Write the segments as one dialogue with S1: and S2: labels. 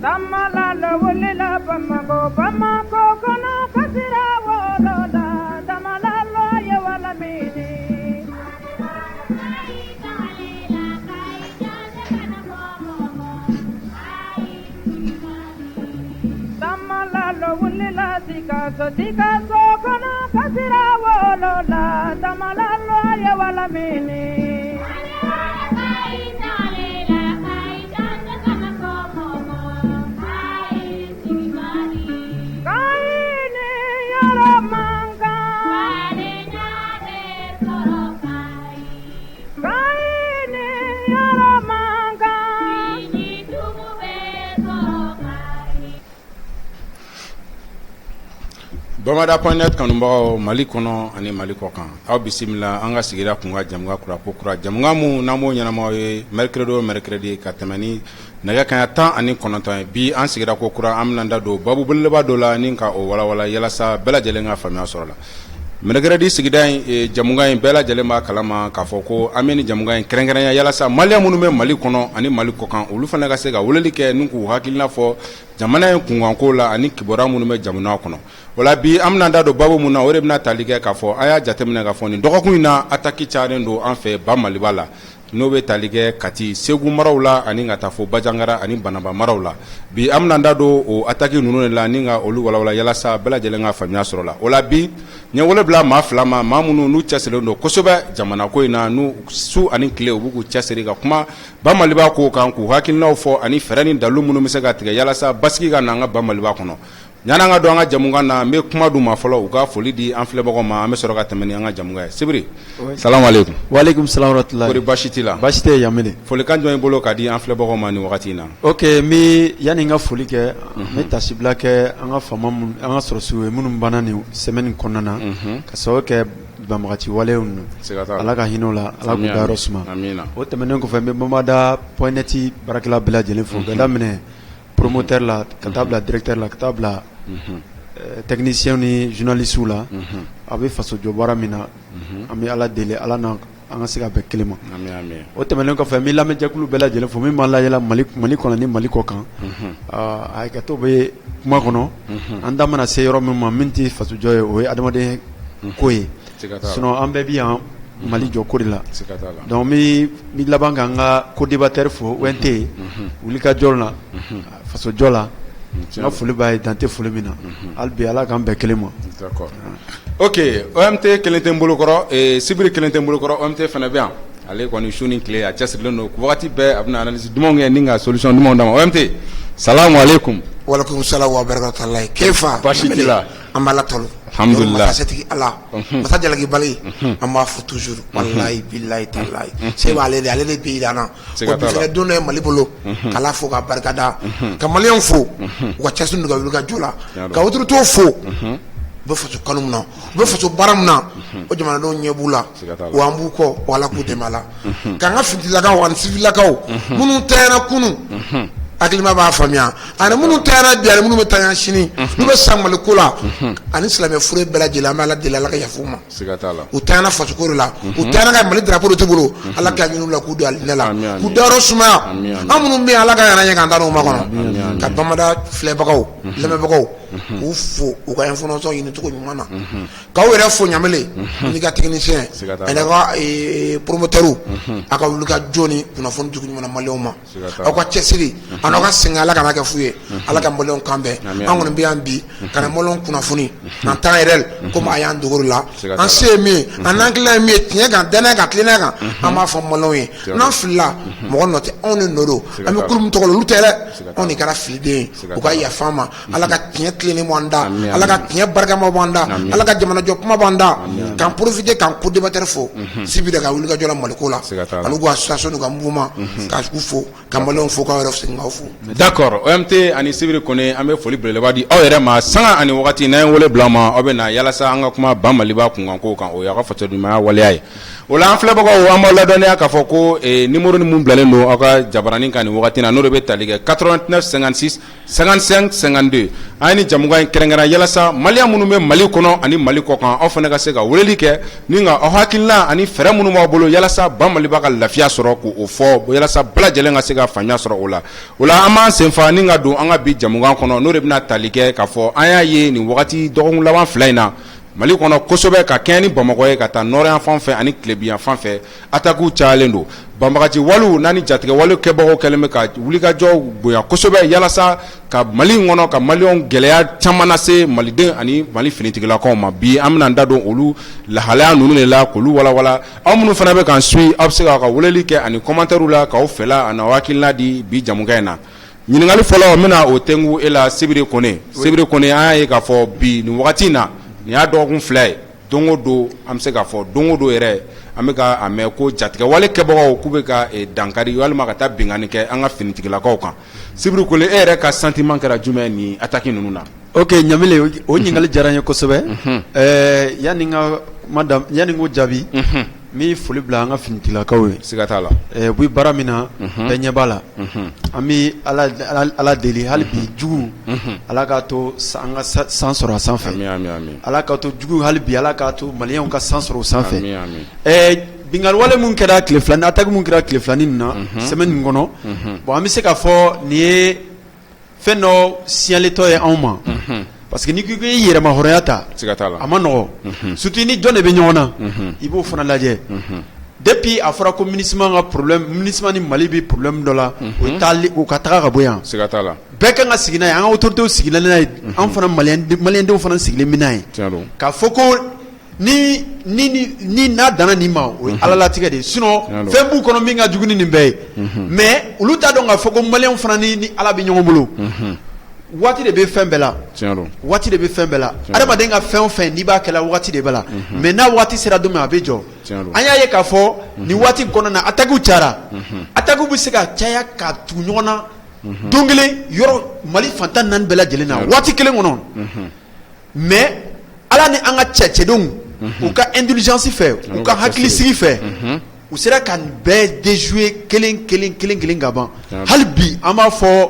S1: Tamala lo wulela Bamako kono kasira wolola tamala lo ye wala mini tamala lo wulela tika so kono kasira wolola tamala lo ye wala mini
S2: Bamada.net kanubagaw Mali kɔnɔ ani Mali kɔkan aw bisimila an ka sigira kunka jamuga kurako kura jamuga mu namo ɲɛnamaw ye mercredi ka tɛmɛ ni nɛgɛ kanɲɛ 19 ye bi an sigira ko kura an bɛna da don babu belebeleba dɔ la ni ka o walawala yalasa bɛɛ lajɛlen ka faamuya sɔrɔ la mercredi sigida in jamuga in bɛɛ lajɛlen b'a kalama k'a fɔ ko an bɛ ni jamuga in kɛrɛnkɛrɛnya yalasa maliyɛn minnu bɛ Mali kɔnɔ ani Mali kɔkan olu fana ka se ka weleli kɛ ni k'u hakilina fɔ jamana in kunkanko la ani kibaruya minnu bɛ jamana kɔnɔ wala bi an bɛna da don babu mun na o de bɛna tali kɛ k'a fɔ a y'a jateminɛ k'a fɔ nin dɔgɔkun in na attaque cayalen don an fɛ ba Maliba la n'o bɛ tali kɛ Kati Segu maraw la ani ka taa fɔ Bajangara ani Banaba maraw la bi an bɛna da don o attaque ninnu de la ni ka olu walawala yalasa bɛɛ lajɛlen ka faamuya sɔrɔ la o la bi ɲɛwele bila maa fila ma maa minnu n'u cɛsirilen don kosɛbɛ jamana ko in na n'u su ani tile u b'u k'u cɛsiri ka kuma ba Maliba ko kan k'u hakilinaw fɔ ani fɛɛrɛ ni dalu minnu bɛ se ka tigɛ yalasa basigi ka na an ka ba Maliba kɔnɔ ɲanan ka don an ka jamuga na n bɛ kuma d'u ma fɔlɔ u ka foli di an filɛbagaw ma an bɛ sɔrɔ ka tɛmɛ ni an ka jamuga ye Sibiri salamu aleykum
S3: waaleykum salam wa rahmatullahi
S2: kori baasi t'i la
S3: baasi tɛ Yamini
S2: folikan jɔn i bolo ka di an filɛbagaw ma nin wagati in na
S3: ok mi yani n ka foli kɛ n bɛ tasibila kɛ an ka faama an ka sɔrɔsiw ye minnu banna nin semaine kɔnɔna na ka sababu kɛ banbagaci walew ninnu ala ka hinɛ o la ala k'u dayɔrɔ suma o tɛmɛnen kɔfɛ n bɛ Bamada.net baarakɛla bɛɛ lajɛlen fo ka daminɛ promoteur la ka taa bila directeur la ka taa bila technicien ni journaliste la a bɛ faso jɔ baara min na an bɛ ala deli ala na an ka se ka bɛn kelen ma o tɛmɛnen kɔfɛ n bɛ lamɛnjɛkulu bɛɛ lajɛlen fo min b'an layɛla Mali kɔnɔ ni Mali kɔkan a hakɛto bɛ kuma kɔnɔ an da mana se yɔrɔ min ma min tɛ faso jɔ ye o ye adamaden ko ye sinon an bɛɛ bi yan Mali jɔ ko de la donc mi laban ka an ka co-débatteur fo ONT wulikajɔ la faso jɔ la n ka foli b'a ye dan tɛ foli min na hali bi ala k'an bɛn kelen ma
S2: d'accord ok OMT kelen tɛ n bolo kɔrɔ Sibiri kelen tɛ n bolo kɔrɔ OMT fana bɛ yan ale kɔni su ni tile a cɛsirilen don wagati bɛɛ a bɛna analyse dumanw kɛ ni ka solution dumanw d'a ma OMT salamu aleykum
S4: waaleykum salam wa barakatullahi kefa
S2: baasi t'i la
S4: an b'a la talo
S2: alhamdulillah
S4: masatigi ala masa jalaki bali an b'a fɔ toujours wallahi billahi tallahi se b'ale de ale de bɛ yir'an na o bi fɛnɛ don dɔ ye Mali bolo k'ala fo ka barikada ka maliyɛnw fo u ka cɛsiri ka wuli ka jɔ la ka autorité fo u bɛ faso kanu min na u bɛ faso baara min na o jamanadenw ɲɛ b'u la wa an b'u kɔ wa ala k'u dɛmɛ a la k'an ka fitilakaw ani sivilakaw minnu tɛyana kunu hakilima b'a faamuya ani minnu tɛyana bi ani minnu bɛ taa sini n'u bɛ san Mali ko la ani silamɛ fure bɛɛ lajɛlen an bɛ ala deli ala ka yafa u ma u tɛyana fasoko de la u tɛyana ka Mali drapeau de t'u bolo ala k'a ɲini u la k'u don alijinɛ la k'u dayɔrɔ sumaya an minnu bɛ yen ala ka yɛrɛ ɲɛ k'an taa n'u ma kɔnɔ ka Bamada filɛbagaw lamɛnbagaw k'u fo u ka information ɲini cogo ɲuman na k'aw yɛrɛ fo Ɲamele n'i ka technicien ani ka promoteur a ka wuli ka jɔ ni kunnafoni jugu ɲuman na maliyɛnw ma aw ka cɛsiri n'aw ka sɛgɛn ala kana kɛ fu ye ala ka maliyɛnw kan bɛn an kɔni bɛ yan bi ka na maliyɛnw kunnafoni en temps réel comme a y'an dogo la an se ye min ye an n'an tilala ye min ye tiɲɛ kan danaya kan tilennenya kan an b'a fɔ maliyɛnw ye n'an filila mɔgɔ nɔ tɛ anw de nɔ don an bɛ kulu min tɔgɔ la olu tɛ dɛ anw de kɛra filiden ye u ka yafa an ma ala ka tiɲɛ tilennen b'an da ala ka tiɲɛ barikama b'an da ala ka jamanajɔ kuma b'an da k'an profiter k'an co-débatteur fo Sibiri ka wuli ka jɔ la Mali ko la ani u ka association n'u ka mouvement k'a fo ka maliyɛnw fo k'aw yɛrɛ segin k'aw fo.
S2: D'accord OMT ani Sibiri Kone an bɛ foli belebeleba di aw yɛrɛ ma sanga ani wagati n'an ye wele bila ma aw bɛ na yalasa an ka kuma ba Maliba kunkanko kan o y'aw ka fasodenɲumanya waleya ye o la an filɛbagaw an b'aw ladɔnniya k'a fɔ ko numéro ni mun bilalen don aw ka jabaranin kan nin wagati na n'o de bɛ tali kɛ 89 56 55 52 an ye ni jamukan in kɛrɛnkɛrɛn yalasa maliyɛn minnu bɛ Mali kɔnɔ ani Mali kɔkan aw fana ka se ka weleli kɛ ni ka aw hakilina ani fɛɛrɛ minnu b'aw bolo yalasa ba Maliba ka lafiya sɔrɔ k'o fɔ yalasa bɛɛ lajɛlen ka se ka faamuya sɔrɔ o la an b'an senfa ni ka don an ka bi jamukan kɔnɔ n'o de bɛna tali kɛ k'a fɔ an y'a ye nin wagati dɔgɔkun laban fila in na Mali kɔnɔ kosɛbɛ ka kɛɲɛ ni Bamakɔ ye ka taa nɔrɔyan fan fɛ ani tilebiyan fan fɛ attaques cayalen don banbagaci waliw n'ani jatigɛ wale kɛbagaw kɛlen bɛ ka wulikajɔ bonya kosɛbɛ yalasa ka Mali kɔnɔ ka maliyɛnw gɛlɛya caman lase maliden ani Mali finitigilakaw ma bi an bɛna da don olu lahalaya ninnu de la k'olu walawala aw minnu fana bɛ k'an suit aw bɛ se k'aw ka weleli kɛ ani commentaire la k'aw fɛla ani aw hakilina di bi jamukan in na ɲininkali fɔlɔ n bɛna o tɛngu e la Sibiri Kone an y'a ye k'a fɔ bi nin wagati in na nin y'a dɔgɔkun fila ye don o don an bɛ se k'a fɔ don o don yɛrɛ an bɛ ka a mɛn ko jatigɛ wale kɛbagaw k'u bɛ ka dankari walima ka taa binkani kɛ an ka finitigilakaw kan Sibiri Kone e yɛrɛ ka sentiment kɛra jumɛn ni attaque ninnu na.
S3: Ok Ɲamile o ɲininkali diyara n ye kosɛbɛ yanni n ko jaabi n bɛ foli bila an ka finitigilakaw ye
S2: siga t'a la
S3: u bɛ baara min na bɛɛ ɲɛ b'a la an bɛ ala deli hali bi jugu ala k'a to an ka san sɔrɔ a sanfɛ ala k'a to jugu hali bi ala k'a to maliyɛnw ka san sɔrɔ o sanfɛ binkani wale mun kɛra tile filanin attaque mun kɛra tile filanin na semaine nin kɔnɔ bon an bɛ se k'a fɔ nin ye fɛn dɔ signalentɔ ye anw ma parce que ni ko i yɛrɛma hɔrɔnya ta a ma nɔgɔ surtout ni jɔn de bɛ ɲɔgɔn na i b'o fana lajɛ depuis a fɔra ko MINUSMA ka problème MINUSMA ni Mali bɛ problème dɔ la o ka taga ka bɔ yan bɛɛ kan ka sigi n'a ye an ka autorités sigilen n'a ye an fana maliyɛndenw fana sigilen bɛ n'a ye k'a fɔ ko ni n'a danna nin ma o ye alalatigɛ de ye sinon fɛn b'u kɔnɔ min ka jugu ni nin bɛɛ ye mais olu t'a dɔn k'a fɔ ko maliyɛnw fana ni ala bɛ ɲɔgɔn bolo waati de bɛ fɛn bɛɛ la waati de bɛ fɛn bɛɛ la adamaden ka fɛn o fɛn n'i b'a kɛla waati de b'a la mais n'a waati sera don min a bɛ jɔ an y'a ye k'a fɔ nin waati kɔnɔna na attaques cayara attaques bɛ se ka caya ka tugu ɲɔgɔn na don kelen yɔrɔ Mali fantan naani bɛɛ lajɛlen na waati kelen kɔnɔ mais ala ni an ka cɛcɛdenw u ka indulgence fɛ u ka hakilisigi fɛ u sera ka nin bɛɛ déjouer kelen ka ban hali bi an b'a fɔ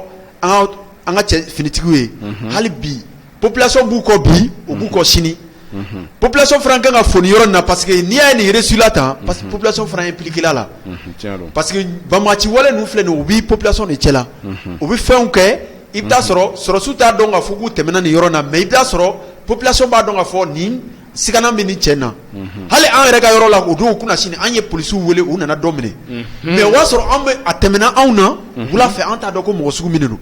S3: an ka cɛ finitigiw ye hali bi population b'u kɔ bi u b'u kɔ sini population fana kan ka foni yɔrɔ in na parce que n'i y'a ye nin reçu la tan parce que population fana impliqué la parce que banbagaci wale ninnu filɛ nin ye u bɛ population de cɛla u bɛ fɛnw kɛ i bɛ taa sɔrɔ sɔrɔsiw t'a dɔn k'a fɔ k'u tɛmɛna nin yɔrɔ in na mais i bɛ taa sɔrɔ population b'a dɔn k'a fɔ nin sigana bɛ nin cɛ in na hali an yɛrɛ ka yɔrɔ la o don kunna sini an ye polisiw wele u nana dɔ minɛ mais o y'a sɔrɔ a tɛmɛna anw na wula fɛ an t'a dɔn ko mɔgɔ sugu min de don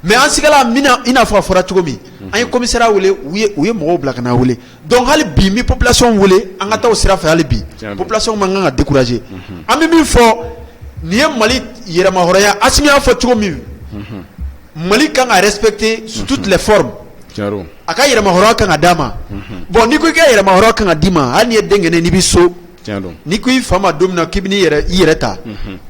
S3: mais an sigala i n'a fɔ a fɔra cogo min an ye commissariat wele u ye mɔgɔw bila ka na wele donc hali bi n bɛ population wele an ka taa o sira fɛ hali bi population man kan ka décourager an bɛ min fɔ nin ye Mali yɛrɛmahɔrɔnya Asimi y'a fɔ cogo min Mali kan ka respecter sous toutes les formes a ka yɛrɛmahɔrɔnya kan ka d'a ma bon n'i ko i ka yɛrɛmahɔrɔnya kan ka d'i ma hali n'i ye den kɛnɛ n'i bɛ so n'i ko i fa ma don min na k'i bɛ i yɛrɛ ta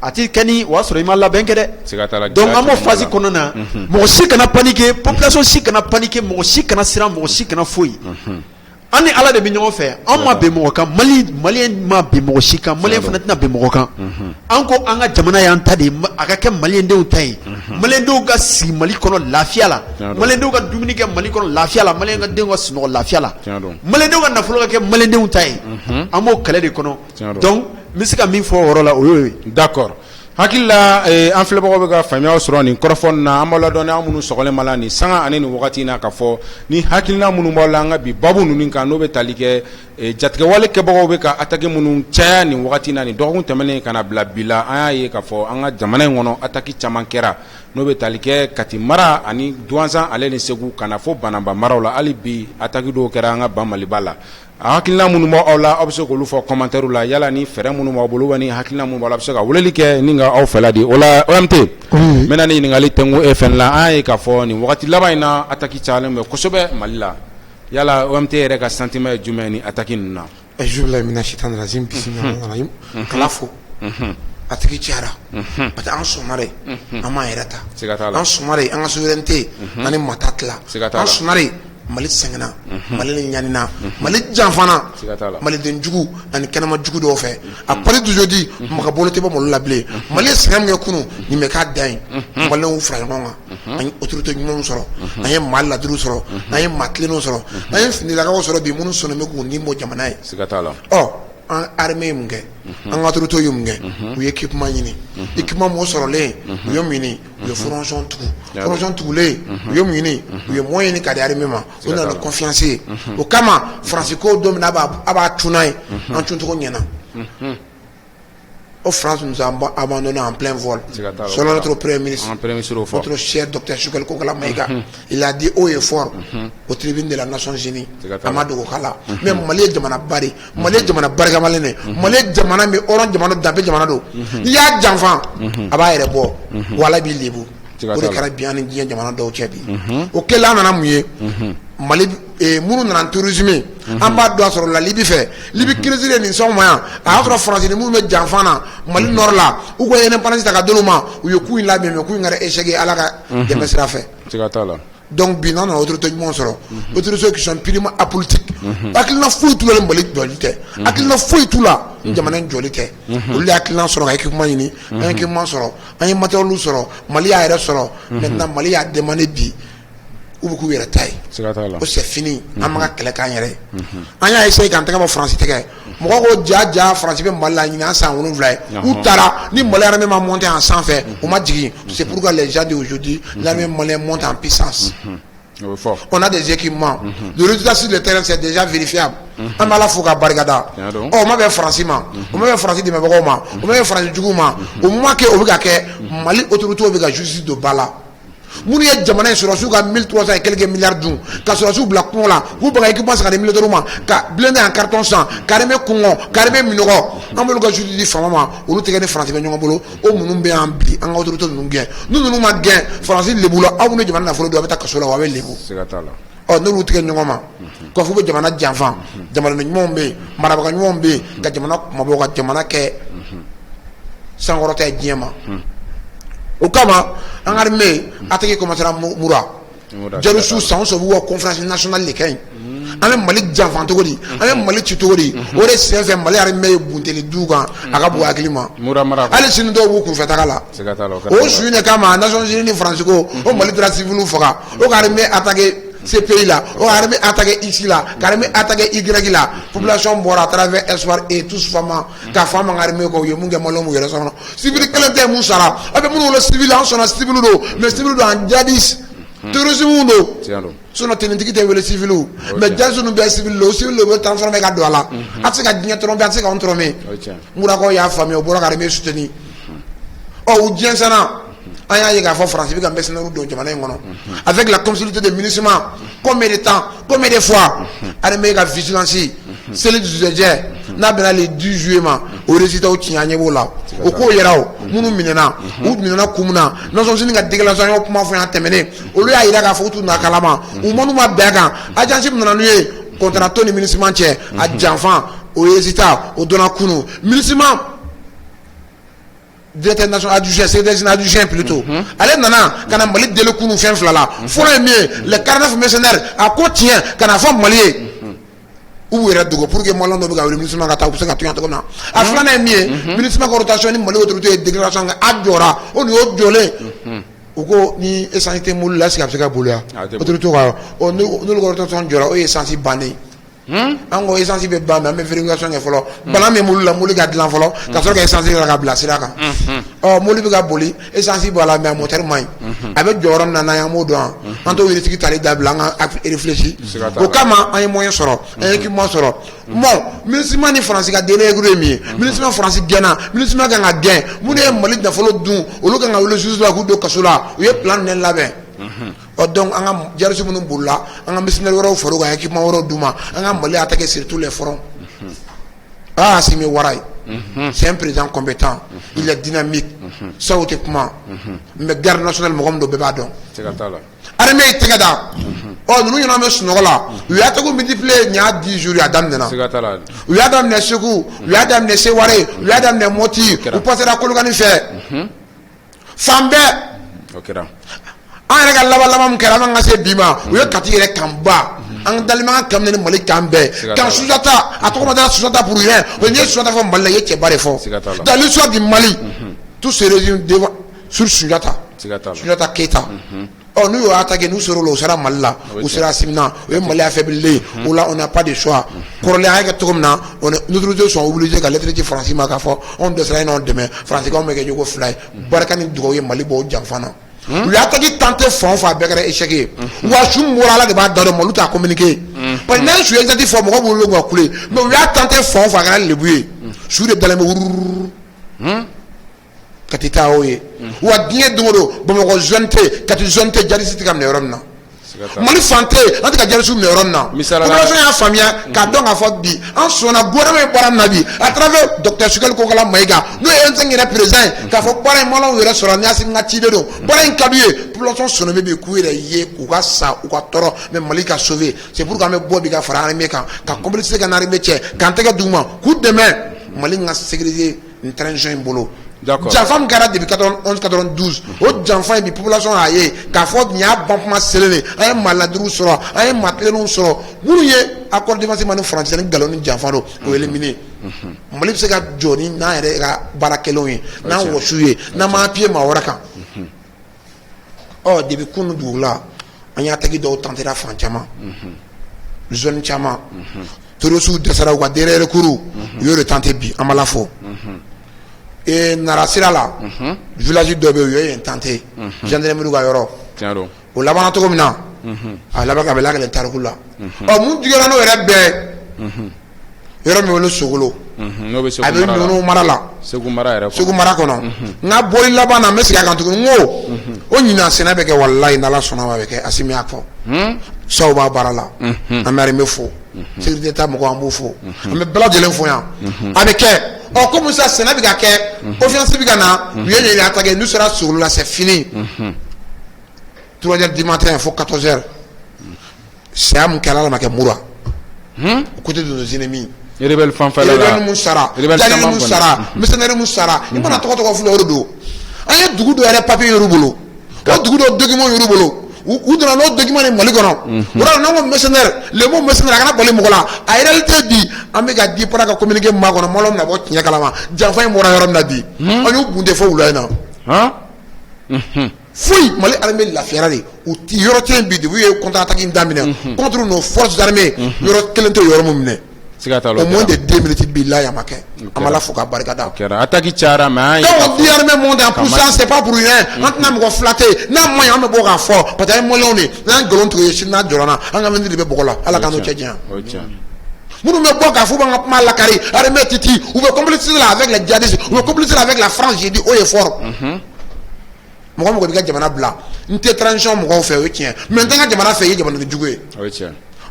S3: a tɛ kɛ ni o y'a sɔrɔ i ma labɛn kɛ dɛ donc an b'o phase kɔnɔna na mɔgɔ si kana paniquer population si kana paniquer mɔgɔ si kana siran mɔgɔ si kana foyi an ni ala de bɛ ɲɔgɔn fɛ an ma bɛn mɔgɔ kan maliyɛn ma bɛn mɔgɔ si kan maliyɛn fana tɛna bɛn mɔgɔ kan an ko an ka jamana y'an ta de a ka kɛ maliyɛndenw ta ye maliyɛndenw ka sigi Mali kɔnɔ lafiya la maliyɛndenw ka dumuni kɛ Mali kɔnɔ lafiya la maliyɛndenw ka sunɔgɔ lafiya la maliyɛndenw ka nafolo ka kɛ maliyɛndenw ta ye an b'o kɛlɛ de kɔnɔ donc n bɛ se ka min fɔ o yɔrɔ la o y'o ye. D'accord
S2: hakili la an filɛbagaw bɛ ka faamuyaw sɔrɔ nin kɔrɔfɔ na an b'aw ladɔnniya an minnu sɔgɔlen b'a la nin sanga ani nin wagati in na k'a fɔ ni hakilina minnu b'aw la an ka bi babu ninnu kan n'o bɛ tali kɛ jatigɛwale kɛbagaw bɛ ka attaque minnu caya nin wagati in na nin dɔgɔkun tɛmɛnen ka na bila bi la an y'a ye k'a fɔ an ka jamana in kɔnɔ attaque caman kɛra n'o bɛ tali kɛ Kati mara ani Duwanzan ale ni Segu ka na fɔ Bananba maraw la hali bi attaque dɔw kɛra an ka ban Maliba la a hakilina minnu b'aw la aw bɛ se k'olu fɔ commentaire la yala ni fɛɛrɛ minnu b'aw bolo ni hakilina minnu b'aw la a bɛ se ka weleli kɛ ni ka aw fɛla di o la OMT n bɛna ni ɲininkali tɛnku e fɛn la an y'a ye k'a fɔ nin wagati laban in na attaque cayalen bɛ kosɛbɛ Mali la yala OMT yɛrɛ ka sentiment ye jumɛn ni attaque ninnu na.
S4: A'uzubillahi mina shaitanir rajim bismillahir rahmanir rahim kala fo attaque cayara parce que an sɔnna de an m'an yɛrɛ ta an sɔnna de an ka souveraineté ani mata tila an sɔnna de Mali sɛgɛnna Mali ni ɲanina Mali janfana Mali den jugu ani kɛnɛma jugu dɔw fɛ a pari d'aujourd'hui maka bolo tɛ bɔ Mali la bilen Mali sɛgɛn min kɛ kunu nin bɛ k'a dan ye Maliens fara ɲɔgɔn kan an ye autorité ɲumanw sɔrɔ an ye maa ladiriw sɔrɔ an ye maa tilennenw sɔrɔ an ye finilakaw sɔrɔ bi minnu sɔnnen bɛ k'u ni bɔ jamana ye an armée mun kɛ an ka autorité ye mun kɛ u ye équipement ɲini équipement mo sɔrɔlen u ye mun ɲini u ye formation tugulen u ye mun ɲini u ye moyen ɲini ka di armée ma o nana confiance ye o kama France ko don min a b'a tuna ye an tuncogo ɲɛna France nous a abandonnés en plein vol. Selon notre Premier ministre, notre cher docteur Choukal Kokala Maïga, il a dit haut et fort au tribune de la Nations Unies, Amadou Kokala. Mais Mali Jamana Bari, Mali Jamana Bargamalene, Mali Jamana mais Oran Jamana Dabé Jamanado. Il y a des enfants, Aba Erebo, Wala Bilibu, pour les Carabiens et Jamana Dochebi. Auquel là, on a mouillé. Mali munu nan tourisme an b'a dɔn sɔrɔ la Libye fɛ Libye crise de nin sɔn ma yan a y'a sɔrɔ France ni minnu bɛ janfan na Mali nord la u ko indépendance ta ka d'olu ma u ye coup in labɛn mais coup in kɛra échec ye Ala ka dɛmɛ sira fɛ donc bi n'an nana autorité ɲuman sɔrɔ autorité qui sont purement apolitiques hakilina foyi t'u la ni Mali jɔli tɛ hakilina foyi t'u la jamana in jɔli tɛ olu de hakilina sɔrɔ ka équipement ɲini an ye équipement sɔrɔ an ye matériel sɔrɔ Mali y'a yɛrɛ sɔrɔ maintenant Mali y'a demandé bi ou beaucoup de taille. C'est fini. On va kɛlɛ k'an yɛrɛ. An y'a essayé k'an tɛgɛ bɔ France tɛgɛ. Mɔgɔ ko ja France bɛ Mali la ɲini an san 7 ye. U taara ni Mali armée ma monté en sanfɛ u ma jigin. C'est pourquoi les gens d'aujourd'hui l'armée malienne monte en puissance. On a des équipements. Le résultat sur le terrain c'est déjà vérifiable. An b'a la fo ka barikada. On m'a fait France ma. On m'a fait France dɛmɛbagaw ma. On m'a fait France jugu ma. Au moment que o bɛ ka kɛ Mali autorité bɛ ka justice de bala. Munu ye jamana in sɔrɔsiw ka 1300 et quelques milliards dun ka sɔrɔsiw bila kungo la k'u baga équipement san ka di militaires ma ka blindé en carton san ka armée kɔngɔ ka armée minɔgɔ an b'olu ka justice di faama ma olu tɛgɛ ni France bɛ ɲɔgɔn bolo o minnu bɛ yan bi an ka autorité ninnu gɛn ni ninnu ma gɛn France lebu la aw minnu jamana nafolo don a bɛ taa kaso la wa a bɛ lebu n'olu tigɛ ɲɔgɔn ma k'a fɔ ko jamana janfan jamana ɲumanw bɛ yen marabaga ɲumanw bɛ yen ka jamana kumabaw ka jamana kɛ sankɔrɔta ye diɲɛ ma. O kama an armée attaqué commencera mura jarusu san so wa conférence nationale de kay an bɛ Mali janfan cogo di an bɛ Mali ci cogo di o de sen fɛ Mali armée ye bunteli du kan a ka bon hakili ma hali sini dɔw b'u kunfɛ taga la o su de kama Nations Unies ni France ko o Mali taara civils faga o ka armée attaqué ces pays là o armée attaqué ici là armée attaqué Y là population bɔra à travers espoir et tous fama ka fama armée ko ye mun kɛ Maliens mu yɛrɛ sɔrɔ civil kelen tɛ mun sara a bɛ minnu la civil an sɔnna civil do mais civil do an jadis terrorisme do sinon tenintigi tɛ wele civil mais jadis nu bɛ civil do civil do bɛ transformer ka don a la a tɛ se ka diɲɛ tromper a tɛ se ka an tromper Mourakaw y'a faamuya o bɔra ka armée soutenir u diɲɛsɛnna an y'a ye k'a fɔ France bɛ ka mercenaires don jamana in kɔnɔ avec la complicité des MINUSMA combien de temps combien de fois armée ka vigilance celle du Zéjɛ n'a bɛnna le 10 juillet ma o résultat ci an ɲɛ b'o la o k'o yɛrɛ o minnu minɛna u minɛna kun min na Nations Unies ka déclaration y'o kuma fɔ yan tɛmɛnen olu y'a yira k'a fɔ u t'u na kalama u minnu ma bɛn a kan agence min nana n'u ye contrat ni MINUSMA cɛ a janfan o résultat o donna kunu MINUSMA directeur national adjoint secrétaire adjoint plutôt ale nana kana Mali dele kunu fɛn fila la fɔlɔ ye min ye les 49 mercenaires a ko tiɲɛ kana fɔ Mali ye u yɛrɛ dogo pour que Maliens dɔ bɛ ka wele MINUSMA ka taa u bɛ se ka to yan cogo min na a filanan ye min ye MINUSMA ka rotation ni Mali autorité ye déclaration kɛ a jɔra o ni y'o jɔlen u ko ni essence tɛ mobili la est-ce que a bɛ se ka boli yan autorité ka n'olu ka rotation jɔra o ye essence bannen an ko essence bɛ ban mais an bɛ vérification kɛ fɔlɔ bana min mobili la mobili ka dilan fɔlɔ ka sɔrɔ ka essence kɛ ka bila sira kan mobili bɛ ka boli essence b'a la mais a moteur man ɲi a bɛ jɔyɔrɔ min na n'an y'an b'o dɔn an t'o yɛrɛtigi tali dabila an ka réfléchir o kama an ye moyen sɔrɔ an ye équipement sɔrɔ bon MINUSMA ni France ka délégre ye min ye MINUSMA France gɛnna MINUSMA kan ka gɛn minnu ye Mali nafolo dun olu kan ka wele justice la k'u don kaso la u ye plan ninnu labɛn donc an ka jarusi minnu bolila an ka mercenaires wɛrɛw far'u kan équipement wɛrɛw d'u ma an ka Mali attaquer sur tous les fronts Assimi Ouattara c'est un président compétent il est dynamique ça o tɛ kuma mais garde nationale mɔgɔ min don bɛɛ b'a dɔn armée ye tɛgɛ da ninnu ɲɛna bɛ sunɔgɔ la u y'a tɛgɛ multiplier nin y'a 10 jours a daminɛna u y'a daminɛ Segu u y'a daminɛ Seware u y'a daminɛ Moti u passera Kolokani fɛ fan bɛɛ an yɛrɛ ka laban min kɛra an ka se bi ma o ye Kati yɛrɛ kanba an dalimaga kam ni Mali kan bɛɛ kan Sunjata a tɔgɔ ma da Sunjata pour rien o ye Sunjata fɔ Mali la i ye cɛba de fɔ dans l'histoire du Mali tout se résume devant sur Sunjata Keita n'u y'o attaqué n'u sera o sera Mali la u sera Simina o ye Mali affaiblilen o la on n'a pas de choix kɔrɔlen an y'a kɛ cogo min na nos autorités sont obligés ka lettre ci Faransi ma k'a fɔ anw dɛsɛra yen nɔ dɛmɛ Faransikɛnw bɛ kɛ ɲɔgɔn fila ye barika ni dugawu ye Mali bɔ o janfa na u y'a tagi tenter fan o fan a bɛɛ kɛra échec ye wa su min bɔra Ala de b'a da dɔn olu t'a communiqué parce que n'a ye su exact fɔ mɔgɔw b'olu ka kule mais u y'a tenter fan o fan a kɛra lebu ye su de dalen bɛ wurururu Kati taa o ye wa diɲɛ don o don Bamakɔ zone tɛ Kati zone tɛ jalisi tɛ ka minɛ yɔrɔ min na Mali fan tɛ an tɛ ka jalisiw minɛ yɔrɔ min na population y'a faamuya k'a dɔn k'a fɔ bi an sɔnna gouvernement ye baara min na bi à travers docteur Sukali Kokala Mayiga n'o ye N5 yɛrɛ président ye k'a fɔ baara in maliyɛnw yɛrɛ sɔrɔ ni Asimi ka ciden don baara in ka d'u ye population sɔnna bi k'u yɛrɛ ye k'u ka sa u ka tɔɔrɔ mais Mali ka sauver c'est pourquoi an bɛ bɔ bi ka fara armée kan ka complicité kɛ n'armée cɛ k'an tɛgɛ d'u ma k'u dɛmɛ Mali ka sécuriser nin transition in bolo. Janfa min kɛra depuis 91-92 o janfa in bi population a ye k'a fɔ nin y'a banpuma selen de an ye maaladiriw sɔrɔ an ye maatilenw sɔrɔ minnu ye accord d'évasion ni Faransi ni Galon ni janfa do o éliminé Mali bɛ se ka jɔ ni n'an yɛrɛ ka baarakɛlaw ye n'an wɔsiw ye n'an m'an pied maa wɛrɛ kan depuis kunu dugu la an y'a tagi dɔw tentera fan caman zone caman terrorisiw dɛsɛra u ka derrière kuru u y'o de tenter bi an b'ala fɔ Nara sira la village dɔ bɛ yen u ye yen tenter gendarmerie ka yɔrɔ o labanna cogo min na a laban ka bɛ lakale tariku la mun digɛra n'o yɛrɛ bɛɛ yɔrɔ min wele Sogolo a bɛ Nunu mara la Segu mara kɔnɔ nka bɔli laban na n bɛ segin a kan tuguni n ko o ɲinan sɛnɛ bɛ kɛ walayi n'Ala sɔnna ma bɛ kɛ Asimi y'a fɔ saw b'a baara la an bɛ armée fo sécurité ta mɔgɔw an b'u fo an bɛ bɛɛ lajɛlen fo yan a bɛ kɛ comme ça sɛnɛ bɛ ka kɛ confiance bɛ ka na u ye yen attaqué n'u sera Sogolo la c'est fini 3h du matin fo 14h saya mun kɛra Ala ma kɛ mura côté de nos ennemis
S2: rebelle
S4: mun sara jalili mun sara mercenaires mun sara i mana tɔgɔ filɛ o de don an ye dugu dɔ yɛrɛ papier y'olu bolo o dugu dɔ document y'olu bolo u donna n'o document ni Mali kɔnɔ o la n'an ko mercenaire le mot mercenaire a kana bali mɔgɔ la a réalité di an bɛ ka di para ka communiquer maa kɔnɔ maa min na bɔ tiɲɛ kalama janfa in bɔra yɔrɔ min na bi an y'u bunte fɔ wula in na foyi Mali armée lafiyara de u ti yɔrɔ tɛ bi de u ye contre attaque in daminɛ contre nos forces armées yɔrɔ kelen tɛ yɔrɔ min minɛ au moins de 2 minutes billahi a ma kɛ an b'Ala fo k'a barikada
S2: attaque cayara mais
S4: donc di armée monte en puissance c'est pas pour rien an tɛna mɔgɔ flatter n'a man ɲi an bɛ bɔ k'a fɔ parce que an ye maliyɛnw de n'an nkalon tigɛ sini n'a jɔra na an ka avenir de bɛ bɔgɔ la Ala k'an n'o cɛ janya minnu bɛ bɔ k'a fɔ b'an ka kuma lakari armée titi ou bɛ complicer la avec les djihadistes ou bɛ complicer avec la France j'ai dit haut et fort mɔgɔ mɔgɔ b'i ka jamana bila n tɛ transition mɔgɔw fɛ o ye tiɲɛ mais n tɛ n ka jamana fɛ i ye jamana jugu ye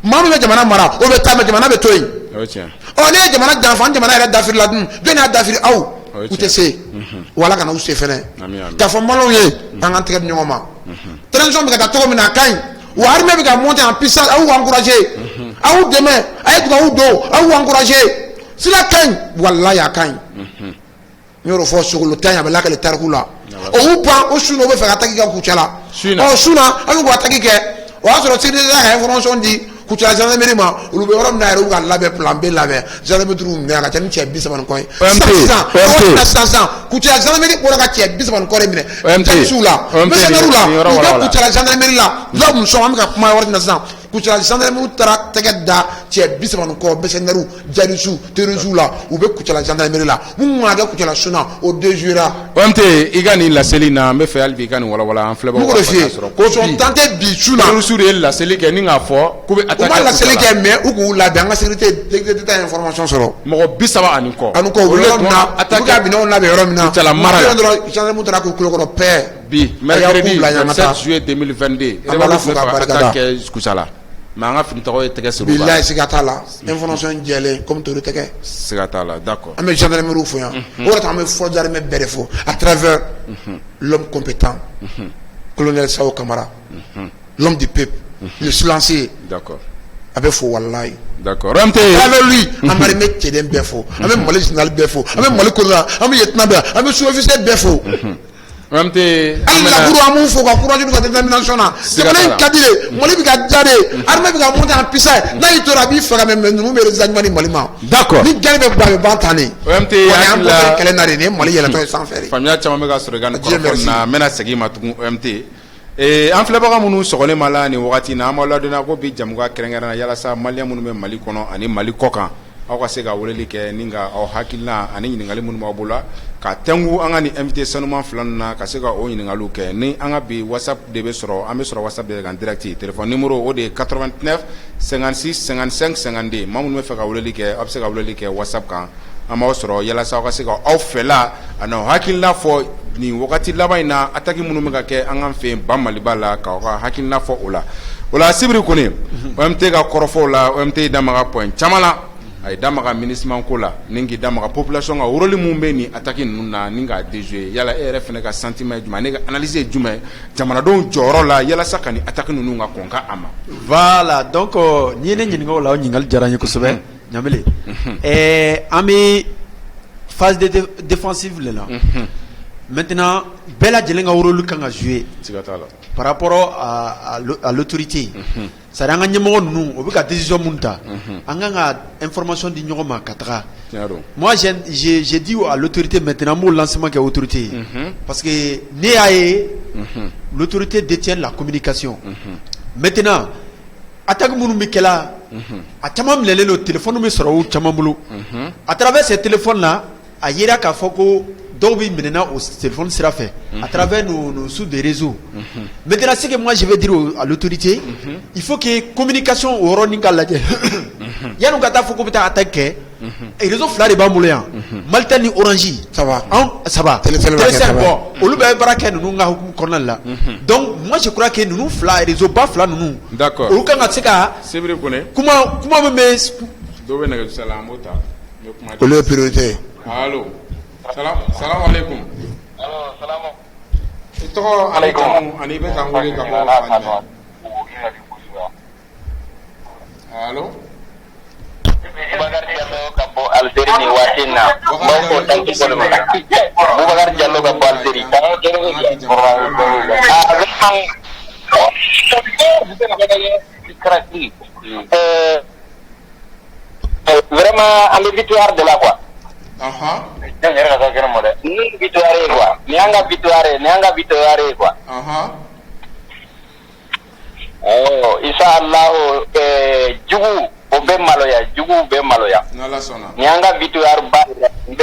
S4: maa min bɛ jamana mara o bɛ taa mais jamana bɛ to yen ne ye jamana janfa jamana yɛrɛ dafiri la dun jɔn y'a dafiri aw u tɛ se wala kana u se fɛnɛ k'a fɔ maliyɛnw ye an k'an tɛgɛ di ɲɔgɔn ma transition bɛ ka taa cogo min na a ka ɲi wa armée bɛ ka monter en puissance a y'u encourager a y'u dɛmɛ a ye dugawu don a y'u encourager sira ka ɲi walayi a ka ɲi n y'o fɔ Sogolo ta yen a bɛ lakale tariku la o y'u ban o su na o bɛ fɛ ka attaque kɛ Kucala su na an y'u ka attaque kɛ o y'a sɔrɔ sécurité ka information di Kucala gendarmerie ma olu bɛ yɔrɔ min na yɛrɛ u ka labɛn plan B labɛn gendarmerie minɛ a ka ca ni cɛ 30 ni kɔ ye sisan Kucala gendarmerie bɔra ka cɛ 30 ni kɔ de minɛ jagisiw la mercenaires la u bɛ Kucala gendarmerie la la mun sɔn an bɛ ka kuma yɔrɔ min na sisan Kucala gendarmerie taara tɛgɛ da cɛ 30 ni kɔ mercenaires jagisiw terroristes la u bɛ Kucala gendarmerie la mun mana kɛ Kucala suna o déjouera
S2: OMT i ka nin laseli na n bɛ fɛ hali bi i ka nin walawala an filɛbagaw
S4: ka sɔrɔ ko sont tentés bi su la
S2: terroristes de ye laseli kɛ ni k'a fɔ k'u bɛ attaquer
S4: u ma laseli kɛ mais u k'u labɛn an ka sécurité ta information sɔrɔ
S2: mɔgɔ 30 ani kɔ
S4: u yɔrɔ min na u bɛ ka minɛnw labɛn yɔrɔ min na
S2: Kucala mara la
S4: dɔrɔn gendarmerie taara k'u kulo kɔrɔ pɛɛ
S2: bi mercredi 27 juillet 2022
S4: an b'Ala fo k'a barikada
S2: attaque Kucala mais an ka finitɔgɔ ye tɛgɛ siri
S4: billahi siga t'a la information jɛlen comme toro tɛgɛ
S2: siga t'a la d'accord
S4: an bɛ gendarmerie fo yan o de an bɛ force d'armée bɛɛ de fo à travers l'homme compétent colonel Sao Kamara l'homme du peuple le silencieux
S2: d'accord
S4: a bɛ fo walayi
S2: d'accord
S4: avec lui an bɛ armée cɛden bɛɛ fo an bɛ Mali général bɛɛ fo an bɛ Mali colonel an bɛ lieutenant bɛɛ an bɛ sous-officier bɛɛ fo
S2: OMT
S4: Allah kuru amu fo ka courage ka détermination na jamana kadire moli bi ka jade armée bi ka monter en puissance na itora bi faga men nu be zanmani malima
S2: d'accord
S4: ni gane be ba tani
S2: OMT
S4: ya calendrier ne moli yela to sans faire
S2: famia chama me ka soro gan ko na mena segi matugu OMT an filɛbaga minnu sɔgɔlen ma la nin wagati na an b'aw ladonna ko bi jamuka kɛrɛnkɛrɛnna yalasa maliyɛn minnu bɛ Mali kɔnɔ ani Mali kɔkan aw ka se ka weleli kɛ ni ka aw hakilina ani ɲininkali minnu b'aw bolo ka tɛngu an ka ni invité sanuman fila ninnu na ka se ka o ɲininkaliw kɛ ni an ka bi WhatsApp de bɛ sɔrɔ an bɛ sɔrɔ WhatsApp de kan direct téléphone numéro o de ye 89 56 55 52 maa minnu bɛ fɛ ka weleli kɛ aw bɛ se ka weleli kɛ WhatsApp kan an b'aw sɔrɔ yalasa aw ka se ka aw fɛla ani aw hakilina fɔ nin wagati laban in na attaque minnu bɛ ka kɛ an ka fɛ yen ba Maliba la k'aw ka hakilina fɔ o la o la Sibiri kɔni OMT ka kɔrɔfɔw la OMT da maga point caman na a ye da maga MINUSMA ko la ni k'i da maga population ka rôle min bɛ nin attaque ninnu na ni k'a déjouer yala e yɛrɛ fana ka sentiment ye jumɛn ne ka analyse ye jumɛn jamanadenw jɔyɔrɔ la yalasa ka nin attaque ninnu ka kɔn ka a ma.
S3: Voilà donc n'i ye ne ɲininka o la o ɲininkali diyara n ye kosɛbɛ Ɲamile an bɛ phase défensive le la maintenant bɛɛ lajɛlen ka rôle kan ka jouer par rapport à l'autorité c'est à dire an ka ɲɛmɔgɔ ninnu o bɛ ka décision mun ta an kan ka information di ɲɔgɔn ma ka taga moi j'ai dit à l'autorité maintenant an b'o lancement kɛ autorité parce que ne y'a ye l'autorité détient la communication maintenant attaque minnu bɛ kɛla a caman minɛlen don téléphone bɛ sɔrɔ u caman bolo à travers ces téléphones là a yera k'a fɔ ko dɔw bɛ minɛna au téléphone sira fɛ à travers nos sous des réseaux maintenant ce que moi je vais dire à l'autorité il faut que communication o yɔrɔ nin ka lajɛ yanni ka taa fɔ ko bɛ taa attaque kɛ réseau fila de b'an bolo yan Maltel ni Orange ça va Telecel bon olu bɛɛ baara kɛ ninnu ka hukumu kɔnɔna la donc moi je crois que ninnu fila réseau ba fila ninnu
S2: d'accord
S3: olu kan ka se ka
S2: Sibiri kɔni
S3: kuma min bɛ
S2: dɔw bɛ nɛgɛjuru la an b'o ta
S4: olu ye priorité
S2: allo salam alaikum
S5: salamu
S2: i tɔgɔ ani jamu ani bɛ k'an wele ka bɔ fan jumɛn allo
S5: Boubacar Diallo ka bɔ Algérie ni waati in na n b'aw fo dan tɛ bolo ma Boubacar Diallo ka bɔ Algérie vraiment an bɛ victoire de la quoi ni victoire ye quoi ni an ka victoire ye quoi inshallah jugu o bɛ maloya ni an ka victoire ba n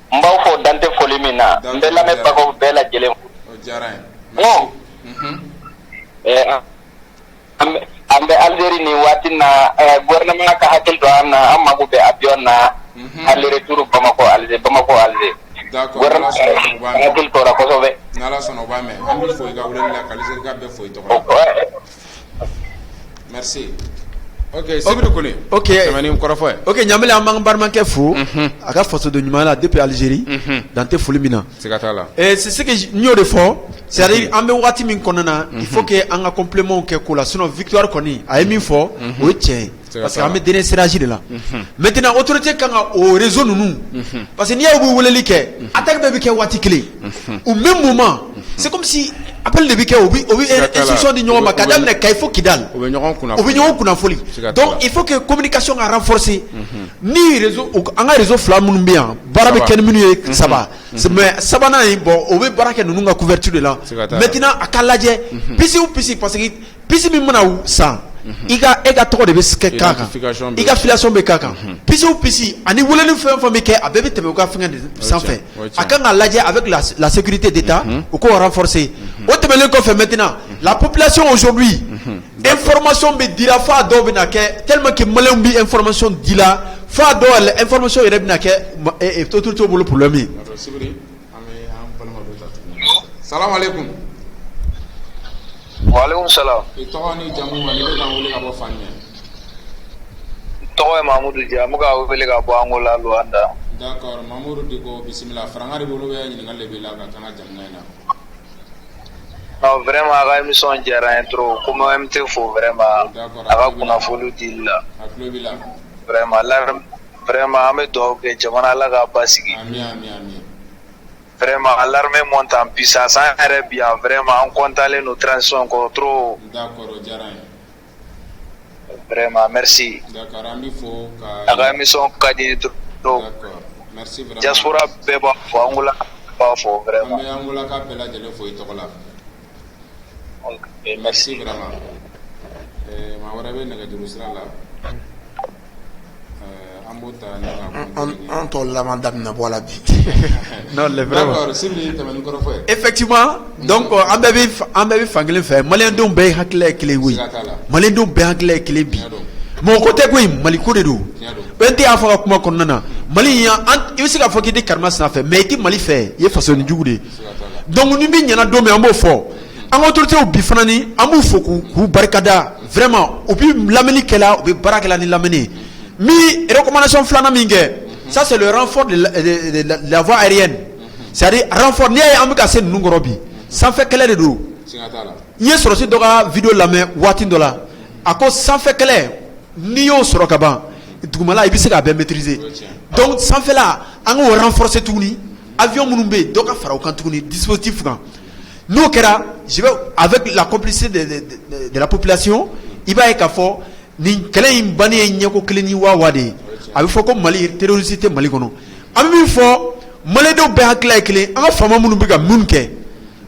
S5: b'aw fo dan tɛ foli min na n bɛ lamɛnbagaw bɛɛ lajɛlen fo an bɛ Algérie ni waati na gouvernement ka hakili to an na an mago bɛ avion na aller retour Bamako Alger gouvernement hakili tora kosɛbɛ
S2: n'Ala sɔnna o b'a mɛn an b'i fo i ka weleli la k'Algérie ka bɛɛ fo i tɔgɔ la merci ok Sibiri kɔni tɛmɛni kɔrɔfɔ ye
S3: ok Ɲamile an b'an balimakɛ fo a ka fasoden ɲuman la depuis Algérie dan tɛ foli min na
S2: siga t'a la
S3: c'est ce que n y'o de fɔ c'est à dire an bɛ wagati min kɔnɔna na il faut que an ka complément kɛ ko la sinon victoire kɔni a ye min fɔ o ye tiɲɛ ye parce que an bɛ dernier tirage de la maintenant autorité kan ka o réseau ninnu parce que n'i y'u bɛ weleli kɛ attaque bɛɛ bɛ kɛ waati kelen au même moment c'est comme si appel de bɛ kɛ o bɛ instruction di ɲɔgɔn ma ka daminɛ Kayi fo Kidal o bɛ ɲɔgɔn kunnafoni donc il faut que communication ka renforcer ni réseau an ka réseau fila minnu bɛ yan baara bɛ kɛ ni minnu ye saba mais sabanan in bon o bɛ baara kɛ ninnu ka couverture de la maintenant a ka lajɛ pisi ou pisi parce que pisi min mana san e ka tɔgɔ de bɛ kɛ k'a kan i ka filiation bɛ k'a kan pisi ou pisi ani weleli fɛn o fɛn bɛ kɛ a bɛɛ bɛ tɛmɛ u ka fɛngɛ de sanfɛ a kan ka lajɛ avec la sécurité d'État u k'o renforcer o tɛmɛnen kɔfɛ maintenant la population aujourd'hui information bɛ dira fo a dɔw bɛ na kɛ tellement que maliyɛnw bɛ information di la fo a dɔw yɛrɛ information yɛrɛ bɛ na kɛ autorité bolo problème ye.
S2: Salam alaikum.
S5: Waalaikum salam.
S2: I tɔgɔ ni jamu ani bɛ k'an wele ka bɔ fan jumɛn?
S5: Tɔgɔ ye Mamudu Dia, n bɛ ka wele ka bɔ Angola Luanda.
S2: D'accord, Mamudu Diko bisimila. Faranga de bolo bɛ ɲininkali de b'i la ka kan ka jamana in na.
S5: Non, vraiment a ka émission diyara n ye trop, comme MT fo vraiment a ka kunnafoni dili la.
S2: A tulo b'i la.
S5: Vraiment an bɛ dugawu kɛ jamana Ala k'a basigi.
S2: Ami.
S6: Vraiment, l'armée monte en puissance. Vraiment, on compte aller nos transitions encore trop.
S2: D'accord,
S6: vraiment, merci.
S2: D'accord,
S6: la mission D'accord,
S2: merci vraiment.
S6: Diaspora Beba, Angola, vraiment.
S2: Angola, merci vraiment.
S3: Effectivement, donc an bɛɛ bɛ fankelen fɛ maliyɛndenw bɛɛ hakili ye kelen ye maliyɛndenw bɛɛ hakili ye kelen bi mɔgɔ ko tɛ ko in Mali ko de don bɛn tɛ y'a fɔ ka kuma kɔnɔna na Mali i bɛ se k'a fɔ k'i tɛ karima sanfɛ mais i tɛ Mali fɛ i ye fasoden jugu de donc ni min ɲɛna don min an b'o fɔ an ka autorités bi fana ni an b'u fo k'u barikada vraiment u bɛ lamɛnni kɛla u bɛ baara kɛla ni lamɛnni mi recommandation filanan min kɛ ça c'est le renfort de la voie aérienne c'est-à-dire renfort n'i y'a ye an bɛ ka se ninnu kɔrɔ bi sanfɛ kɛlɛ de don n ye sɔrɔsi dɔ ka video lamɛn waati dɔ la a ko sanfɛ kɛlɛ n'i y'o sɔrɔ ka ban dugumala i bɛ se k'a bɛɛ maîtriser donc sanfɛla an k'o renforcer tuguni avion minnu bɛ yen dɔ ka fara o kan tuguni dispositif kan n'o kɛra je vais avec la complicité de la population i b'a ye k'a fɔ nin kɛlɛ in bannen ye ɲɛko kelen ni waa de ye a bɛ fɔ ko Mali terroriste tɛ Mali kɔnɔ an bɛ min fɔ maliyɛndenw bɛɛ hakili ye kelen an ka faama minnu bɛ ka mun kɛ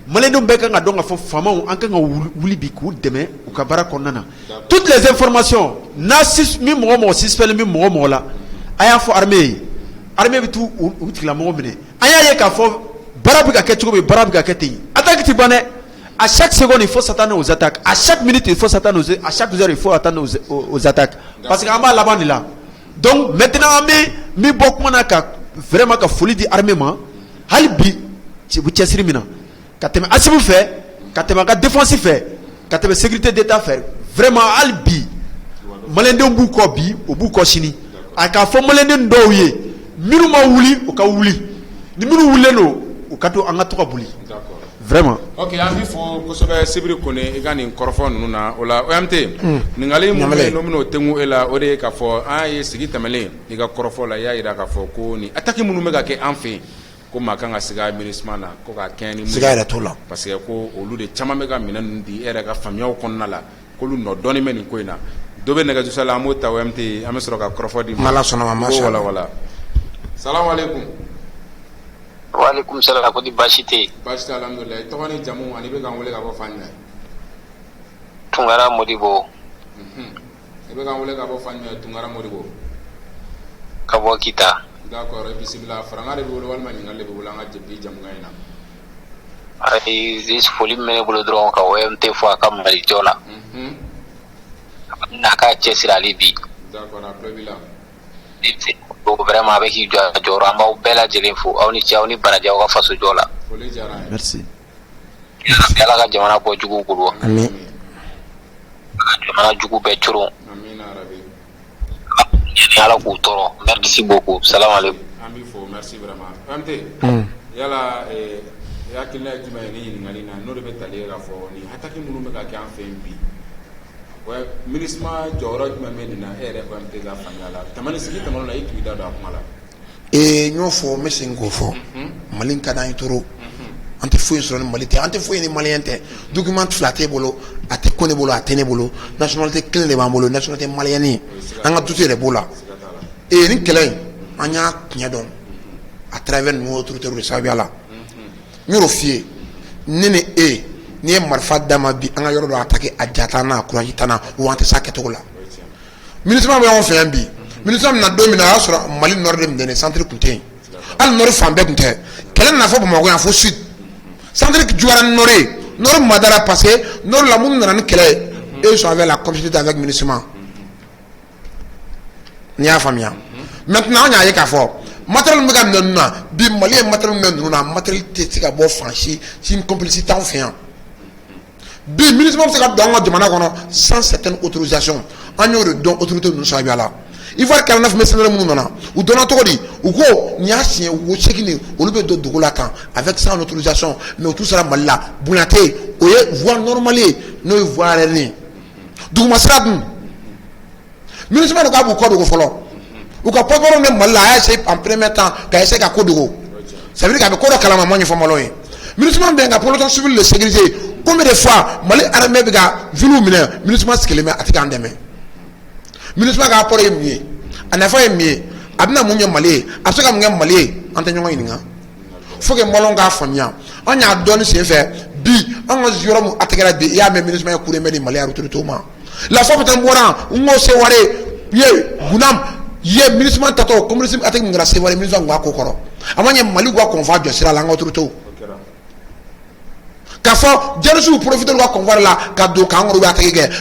S3: maliyɛndenw bɛɛ kan ka dɔn k'a fɔ faamaw an kan ka wuli bi k'u dɛmɛ u ka baara kɔnɔna na toutes les informations n'a min mɔgɔ suspect min mɔgɔ la a y'a fɔ armée ye armée bɛ t'u tigilamɔgɔ minɛ an y'a ye k'a fɔ baara bɛ ka kɛ cogo min baara bɛ ka kɛ ten attaque tɛ ban dɛ à chaque seconde il faut s'attendre aux attaques à chaque minute il faut s'attendre à chaque heure il faut attendre aux attaques parce que an b'a laban de la donc maintenant an bɛ min bɔ kuma na ka vraiment ka foli di armée ma hali bi u cɛsiri min na ka tɛmɛ asimu fɛ ka tɛmɛ a ka défense fɛ ka tɛmɛ sécurité d'état fɛ vraiment hali bi maliyɛndenw b'u kɔ bi u b'u kɔ sini a k'a fɔ maliyɛnden dɔw ye minnu ma wuli u ka wuli ni minnu wulilen don u ka to an ka to ka boli vraiment.
S2: Ok, an b'i fɔ kosɛbɛ Sibiri Kone i ka nin kɔrɔfɔ ninnu na o la OMT ɲininkali mun bɛ yen n'o bɛn'o tɛnku e la o de ye k'a fɔ an ye sigi tɛmɛlen i ka kɔrɔfɔ la i y'a jira k'a fɔ ko nin attaque minnu bɛ ka kɛ an fɛ yen ko maa kan ka sigi a MINUSMA na ko ka kɛɲɛ ni
S4: siga yɛrɛ t'o la
S2: parce que ko olu de caman bɛ ka minɛn ninnu di e yɛrɛ ka faamuyaw kɔnɔna la k'olu nɔ dɔɔnin bɛ nin ko in na dɔ bɛ nɛgɛjusa la an b'o ta OMT an bɛ sɔrɔ ka kɔrɔfɔ di
S4: Ala sɔnna ma masha Allah
S2: wala salamu alaikum.
S5: Waalaikum salam ko di baasi tɛ yen.
S2: Baasi tɛ alhamdulilah i tɔgɔ ni jamu ani bɛ k'an wele ka bɔ fan jumɛn.
S5: Tunkara Modibo.
S2: I bɛ k'an wele ka bɔ fan jumɛn Tunkara Modibo.
S5: Ka bɔ Kita.
S2: D'accord bisimila faranga de bɛ wele walima ɲininkali de bɛ wele an ka bi jamukan in na.
S5: Ayi foli min bɛ ne bolo dɔrɔn ka OMT fɔ a ka Mali jɔ la. N'a ka cɛsiri hali bi.
S2: D'accord a tulo b'i la.
S5: Vraiment avec k'i jɔ a jɔyɔrɔ an b'aw bɛɛ lajɛlen fo aw ni cɛ aw ni baraji aw ka faso jɔ la.
S2: Foli diyara n ye.
S3: Merci.
S5: Ala ka jamana bɔ juguw bolo.
S4: Amin.
S5: Jamana jugu bɛɛ coron.
S2: Amina rabi.
S5: Ala k'u tɔɔrɔ. Merci beaucoup. Salam alaikum.
S2: An b'i fo merci vraiment. OMT. Yala i hakilina ye jumɛn ye nin ɲininkali na n'o de bɛ tali kɛ k'a fɔ nin attaque minnu bɛ ka kɛ an fɛ yen bi. MINUSMA jɔyɔrɔ jumɛn bɛ nin na e yɛrɛ OMT ka faamuya la tɛmɛni sigi tɛmɛn'o la i tun da don a kuma la.
S4: n y'o fɔ n bɛ segin k'o fɔ Mali ka d'an ye trop an tɛ foyi sɔrɔ ni Mali tɛ an tɛ foyi ni maliyɛn tɛ document fila t'e bolo a tɛ ko ne bolo a tɛ ne bolo nationalité kelen de b'an bolo nationalité maliyɛnni ye an ka dute de b'o la ni kɛlɛ in an y'a tiɲɛ dɔn à travers nos autorités de sababuya la n y'o f'i ye ne ni e n'i ye marifa d'a ma bi an ka yɔrɔ dɔ attaquer a ja t'an na a courage t'an na wa an tɛ se a kɛcogo la MINUSMA bɛ anw fɛ yan bi MINUSMA bɛna don min na a y'a sɔrɔ Mali nord de minɛnen centre tun tɛ yen hali nord fan bɛɛ tun tɛ kɛlɛ nana fɔ Bamakɔ yan fo sud centre juguyara ni nord ye nord madara parce que nord la minnu nana ni kɛlɛ ye eux sont avec la complicité avec MINUSMA n'i y'a faamuya maintenant an y'a ye k'a fɔ matériel min bɛ ka minɛ ninnu na bi Mali ye matériel min bɛ ninnu na matériel tɛ se ka bɔ fan si une complicité t'anw fɛ yan bi MINUSMA bɛ se ka don an ka jamana kɔnɔ sans certaine autorisation an y'o de dɔn autorité ninnu sababuya la Ivoire 49 mercenaires minnu nana u donna cogo di u ko nin y'a siɲɛ wo seegin olu bɛ don dugu la kan avec sans autorisation mais u t'u sera Mali la bonya tɛ yen o ye voie normale ye n'o ye voie yɛrɛ ni duguma sira dun MINUSMA de k'a b'u kɔ dogo fɔlɔ u ka passeport bɛ Mali la a y'a essayé en premier temps ka essayer ka ko dogo Ça veut dire qu'avec quoi la maman il faut malo ministre bien pour le civil de sécurité combien de fois Mali armée biga vilu mine ministre ce qu'il met atika ndeme ministre ga pour emi ana fa emi abna munyo Mali asuka munyo Mali antanyo yininga faut que molonga famia on a donné c'est fait bi on a zéro mu atika bi ya me ministre ko remedi Mali a retourner tout ma la fois peut-être mora ngo se ware ye gunam ye ministre tato comme ministre atika ngra se ware ministre ngwa kokoro amanya Mali gwa convoi de sira la ngotru to K'a fort, Dieu profite de qu'on voit là,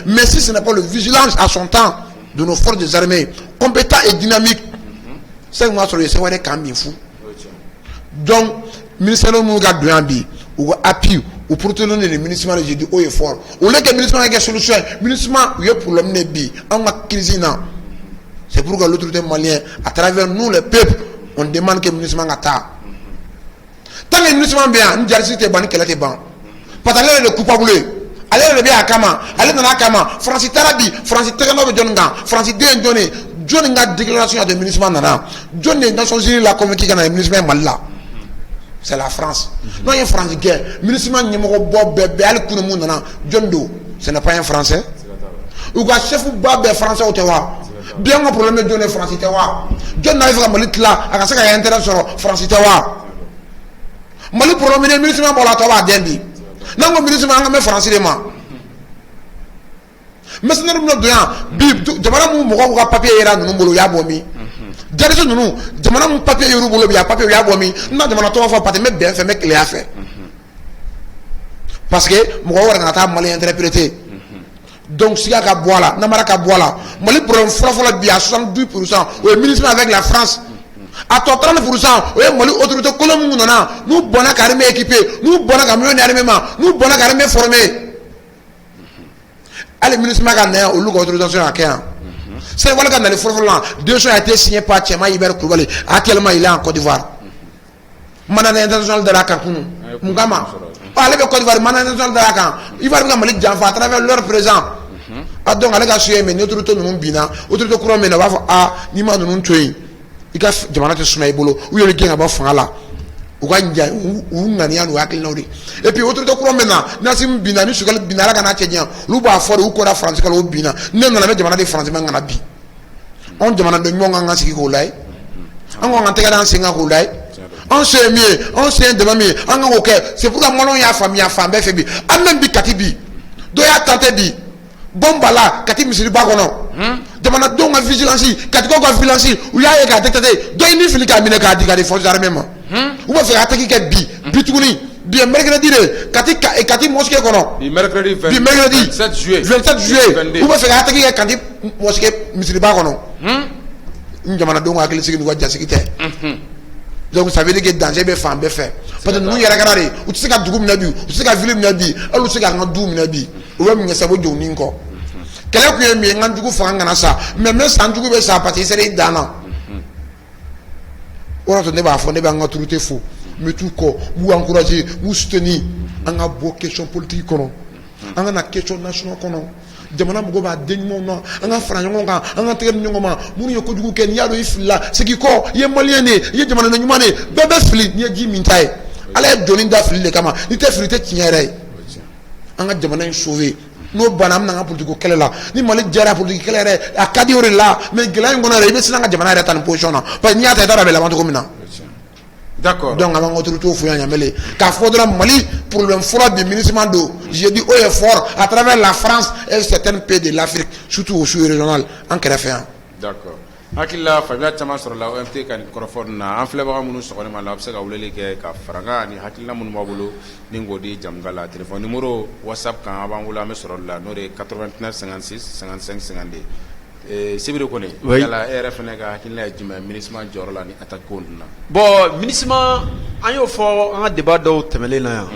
S4: mais si ce n'est pas le vigilance à son temps de nos forces des armées, compétents et dynamiques, c'est moi sur le c'est quand même fou. Donc, ministère de l'Ambi, ou appui, ou pour te donner le ministère de dit haut et fort. Au lieu que le ministère ait une solution, le ministère pour l'homme bi, en ma crise. C'est pourquoi l'autorité malienne, à travers nous les peuples, on demande que le ministère ait tant que le ministère bien, nous disons que c'est qu'elle est bon. Parce qu'elle est le coupable. Elle est le bien à Kama. Elle est dans la Kama. Francis Tarabi, Francis Terano de Jonga, Francis Déndonné, Jonga déclaration de ministre Nana. John des Nations Unies l'a convaincu qu'il y a un ministre Malla. C'est la France. Non, il y a un France guerre. Ministre numéro Bob Bébé, elle coule le monde Nana. John Do, ce n'est pas un Français. Ou quoi, chef ou Bob Français au Tewa. Bien mon problème de John Francis Tewa. John n'arrive pas à me là, à ce qu'il y a intérêt sur Francis Tewa. Mali problème de ministre Malla Tewa Dendi. Non, le ministre m'a mis français de moi. Mais ce n'est pas bien. Bib, demandez mon papier là, nous nous yabomi. Déjà nous, demandez mon papier yorubo ya papier yabomi. Non, demandez toi fois pas de mettre bien fait mec les affaires. Parce que mon gars on a mal interprété. Donc si y a qu'à boire là, n'amara qu'à boire là. Mali pour un fois bien 72%. Le ministre avec la France. À 30%, oui, Mali autorité colombe nous bonnes armées équipées, nous bonnes armées armement, nous bonnes armées formées. Allez, ministre Magané, au look autorisation à Kéan. C'est voilà qu'on a les forfulants. 2 choses ont été signées par Tchema Iber Koubalé. Actuellement, il est en Côte d'Ivoire. Mandat international de la Cancun. Mungama. Allez, le Côte d'Ivoire, mandat international de la Cancun. Il va Mali Djanfa à travers leur présent. Ah, donc, allez, gars, mais notre autorité nous bina, autorité courant, mais n'a pas à Nima nous tuer. Il y a des gens qui sont bolo où il y a des gens qui sont là où il y a et puis autre de maintenant Nassim Binani sur le binara kana tchadien l'ouba fort ou quoi France quand l'obina non on avait demandé des Français mangana bi on demande de nyonga ngasi ki kolai on va entrer dans singa kolai on se mieux on se demande mieux on OK c'est pourquoi mon ya famille femme fait bi amem bi katibi do ya tante bi bombala kati misiri bagono demana donc en vigilance kati ko vigilance ou ya ka détecter do ni fili ka mine ka diga des forces armées ou va faire attaquer ke bi tuguni bien mercredi kati mosquée kono bi mercredi 27 juillet ou va faire attaquer ke kati mosquée misiri bagono demana donc akili sigi wa jasikite donc ça veut dire que danger be femme be fait parce que nous yara garare ou tsika dugum na bi ou tsika ville na bi alu tsika ngadu na bi ou même ngasa bo joni nko kala ku yemi ngandugu fanga na sa mais sandugu be sa parti c'est dana on ne va fonder ba ngaturuté fou mais tout ko vous encourager vous soutenir en a beau question politique kono en a question nationale kono jamana mugo ba denmo no en a franyo nga en a tere nyongoma munu yoko dugu ken yalo ifla c'est qui ko ye malien ne ye jamana na nyumane bebe fili ni ji mintai ala joni da fili le kama ni te fili te tinyere en a jamana sauver no banam na politique kele la ni mali jara politique kele re akadi ore la mais gela ngona re be sinanga jamana re tan position na pa ni ata dara be la ko mina d'accord donc avant autorité fou ya mele ka faudra Mali pour le forum du ministère d'eau j'ai dit haut et fort à travers la France et certains pays de l'Afrique surtout au sud régional en créant
S2: d'accord akilla fabia chama sur la OMT kan microphone na en fleba munu so ma la obsega wulele ke ka franga ni hakilla munu mabulo ningo di jamgala téléphone numéro WhatsApp kan avant wula me sur la nore 89 56 55 52 Sibiri Kone yala RF nega hakilla jima ministre jorla ni attaque na
S3: bon ministre ayo fo en débat do temele na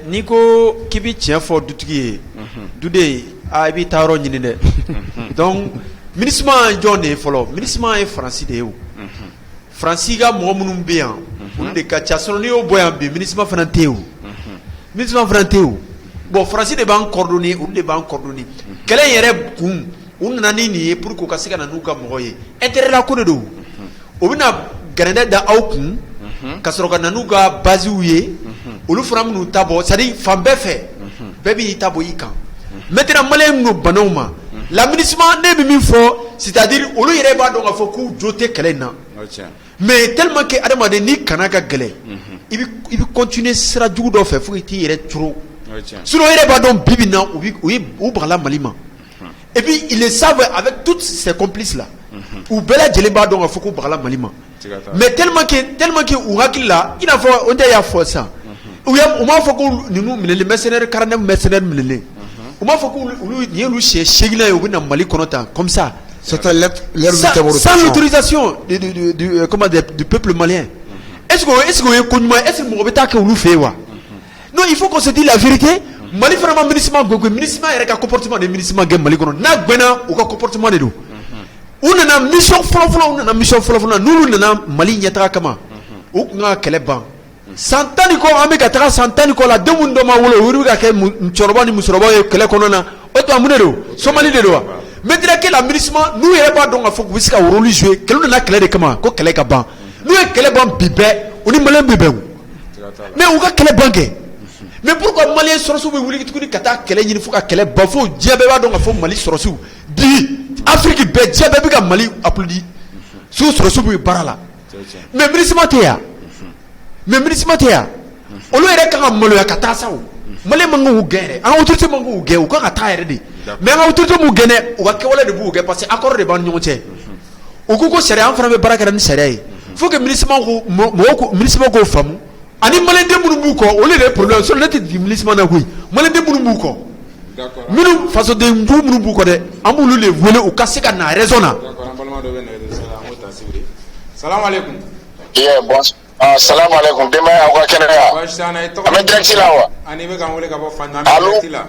S3: niko kibi tien fo dutigi dude abi taro nyini de donc ministre John follow ministre est français de ou français ga mo munum bien on de ka chason ni o boyam bi ministre français ou ministre français ou bon français de ban coordonné ou de ban coordonné quel est yere on nani ni pour ko kasika na nuka moye intérêt la ko de do o bina grenade da aw kun ka sɔrɔ ka na n'u ka base ye olu fana minnu ta bɔ c'est à dire fan bɛɛ fɛ bɛɛ b'i ta bɔ i kan maintenant maliyɛn minnu banaw ma l'aménagement ne bɛ min fɔ c'est à dire olu yɛrɛ b'a dɔn k'a fɔ k'u jo tɛ kɛlɛ in na mais tellement que adamaden n'i kana ka gɛlɛ i bɛ continuer sira jugu dɔ fɛ fo i t'i yɛrɛ coro sinon i yɛrɛ b'a dɔn bi bi in na u bagala Mali ma et puis ils le savent avec tous ces complices là u bɛɛ lajɛlen b'a dɔn k'a fɔ k'u bagala Mali ma mais tellement que u hakili la i n'a fɔ on tɛ y'a fɔ sisan u m'a fɔ ko ninnu minɛlen mercenaires 49 mercenaires minɛlen u m'a fɔ ko olu ni y'olu siɲɛ 8 ye u bɛ na Mali kɔnɔ tan comme ça sans l'autorisation du peuple malien. Est-ce que est-ce que mɔgɔ bɛ taa kɛ olu fɛ yen wa? Non, il faut qu'on se dise la vérité. Mali fana ma MINUSMA gogo, MINUSMA yɛrɛ ka comportement de MINUSMA gɛn Mali kɔnɔ. N'a gbɛnna u ka comportement de don. U nana mission fɔlɔ n'olu nana Mali ɲɛtaga kama u kun ka kɛlɛ ban. San 10 ni kɔ an bɛ ka taga san 10 ni kɔ la den minnu dɔ ma wolo olu bɛ ka kɛ cɛkɔrɔba ni musokɔrɔba ye kɛlɛ kɔnɔ na o tuma mun de don? Somali de don wa? Maintenant que la MINUSMA n'u yɛrɛ b'a dɔn k'a fɔ k'u bɛ se ka rôle jouer kɛlɛ nana kɛlɛ de kama ko kɛlɛ ka ban n'u ye kɛlɛ ban bi bɛɛ u ni maliyɛn bɛ bɛn mais u ka kɛlɛ ban kɛ mais pourquoi maliyɛn sɔrɔsiw bɛ wuli tuguni ka taa kɛlɛ ɲini fo ka kɛlɛ ban fo diɲɛ bɛɛ b'a dɔn k'a fɔ Mali sɔrɔsiw bi Afrique bɛɛ diɲɛ bɛɛ bɛ ka Mali applaudi su sɔrɔsiw bɛ baara la mais MINUSMA tɛ yan olu yɛrɛ kan ka maloya ka taa sa o maliyɛn man kan k'u gɛn yɛrɛ an ka autorité man kan k'u gɛn u kan ka taa yɛrɛ de mais an ka autorité m'u gɛn dɛ u ka kɛwale de b'u gɛn parce que accord de b'an ni ɲɔgɔn cɛ u ko sariya an fana bɛ baara kɛ ni sariya ye faut que MINUSMA k'o faamu ani maliyɛnden minnu b'u kɔ olu de ye problème sinon ne tɛ di MINUSMA na koyi maliyɛnden minnu b'u kɔ minnu fasoden jugu minnu b'u kɔ dɛ an b'olu de wele u ka se ka na raison na.
S2: Salam alaikum.
S6: Bon. Salam alaikum. Demain à quoi kɛnɛya. An bɛ direct la wa?
S2: Ani bɛ k'an wele ka bɔ Fana. An bɛ direct la.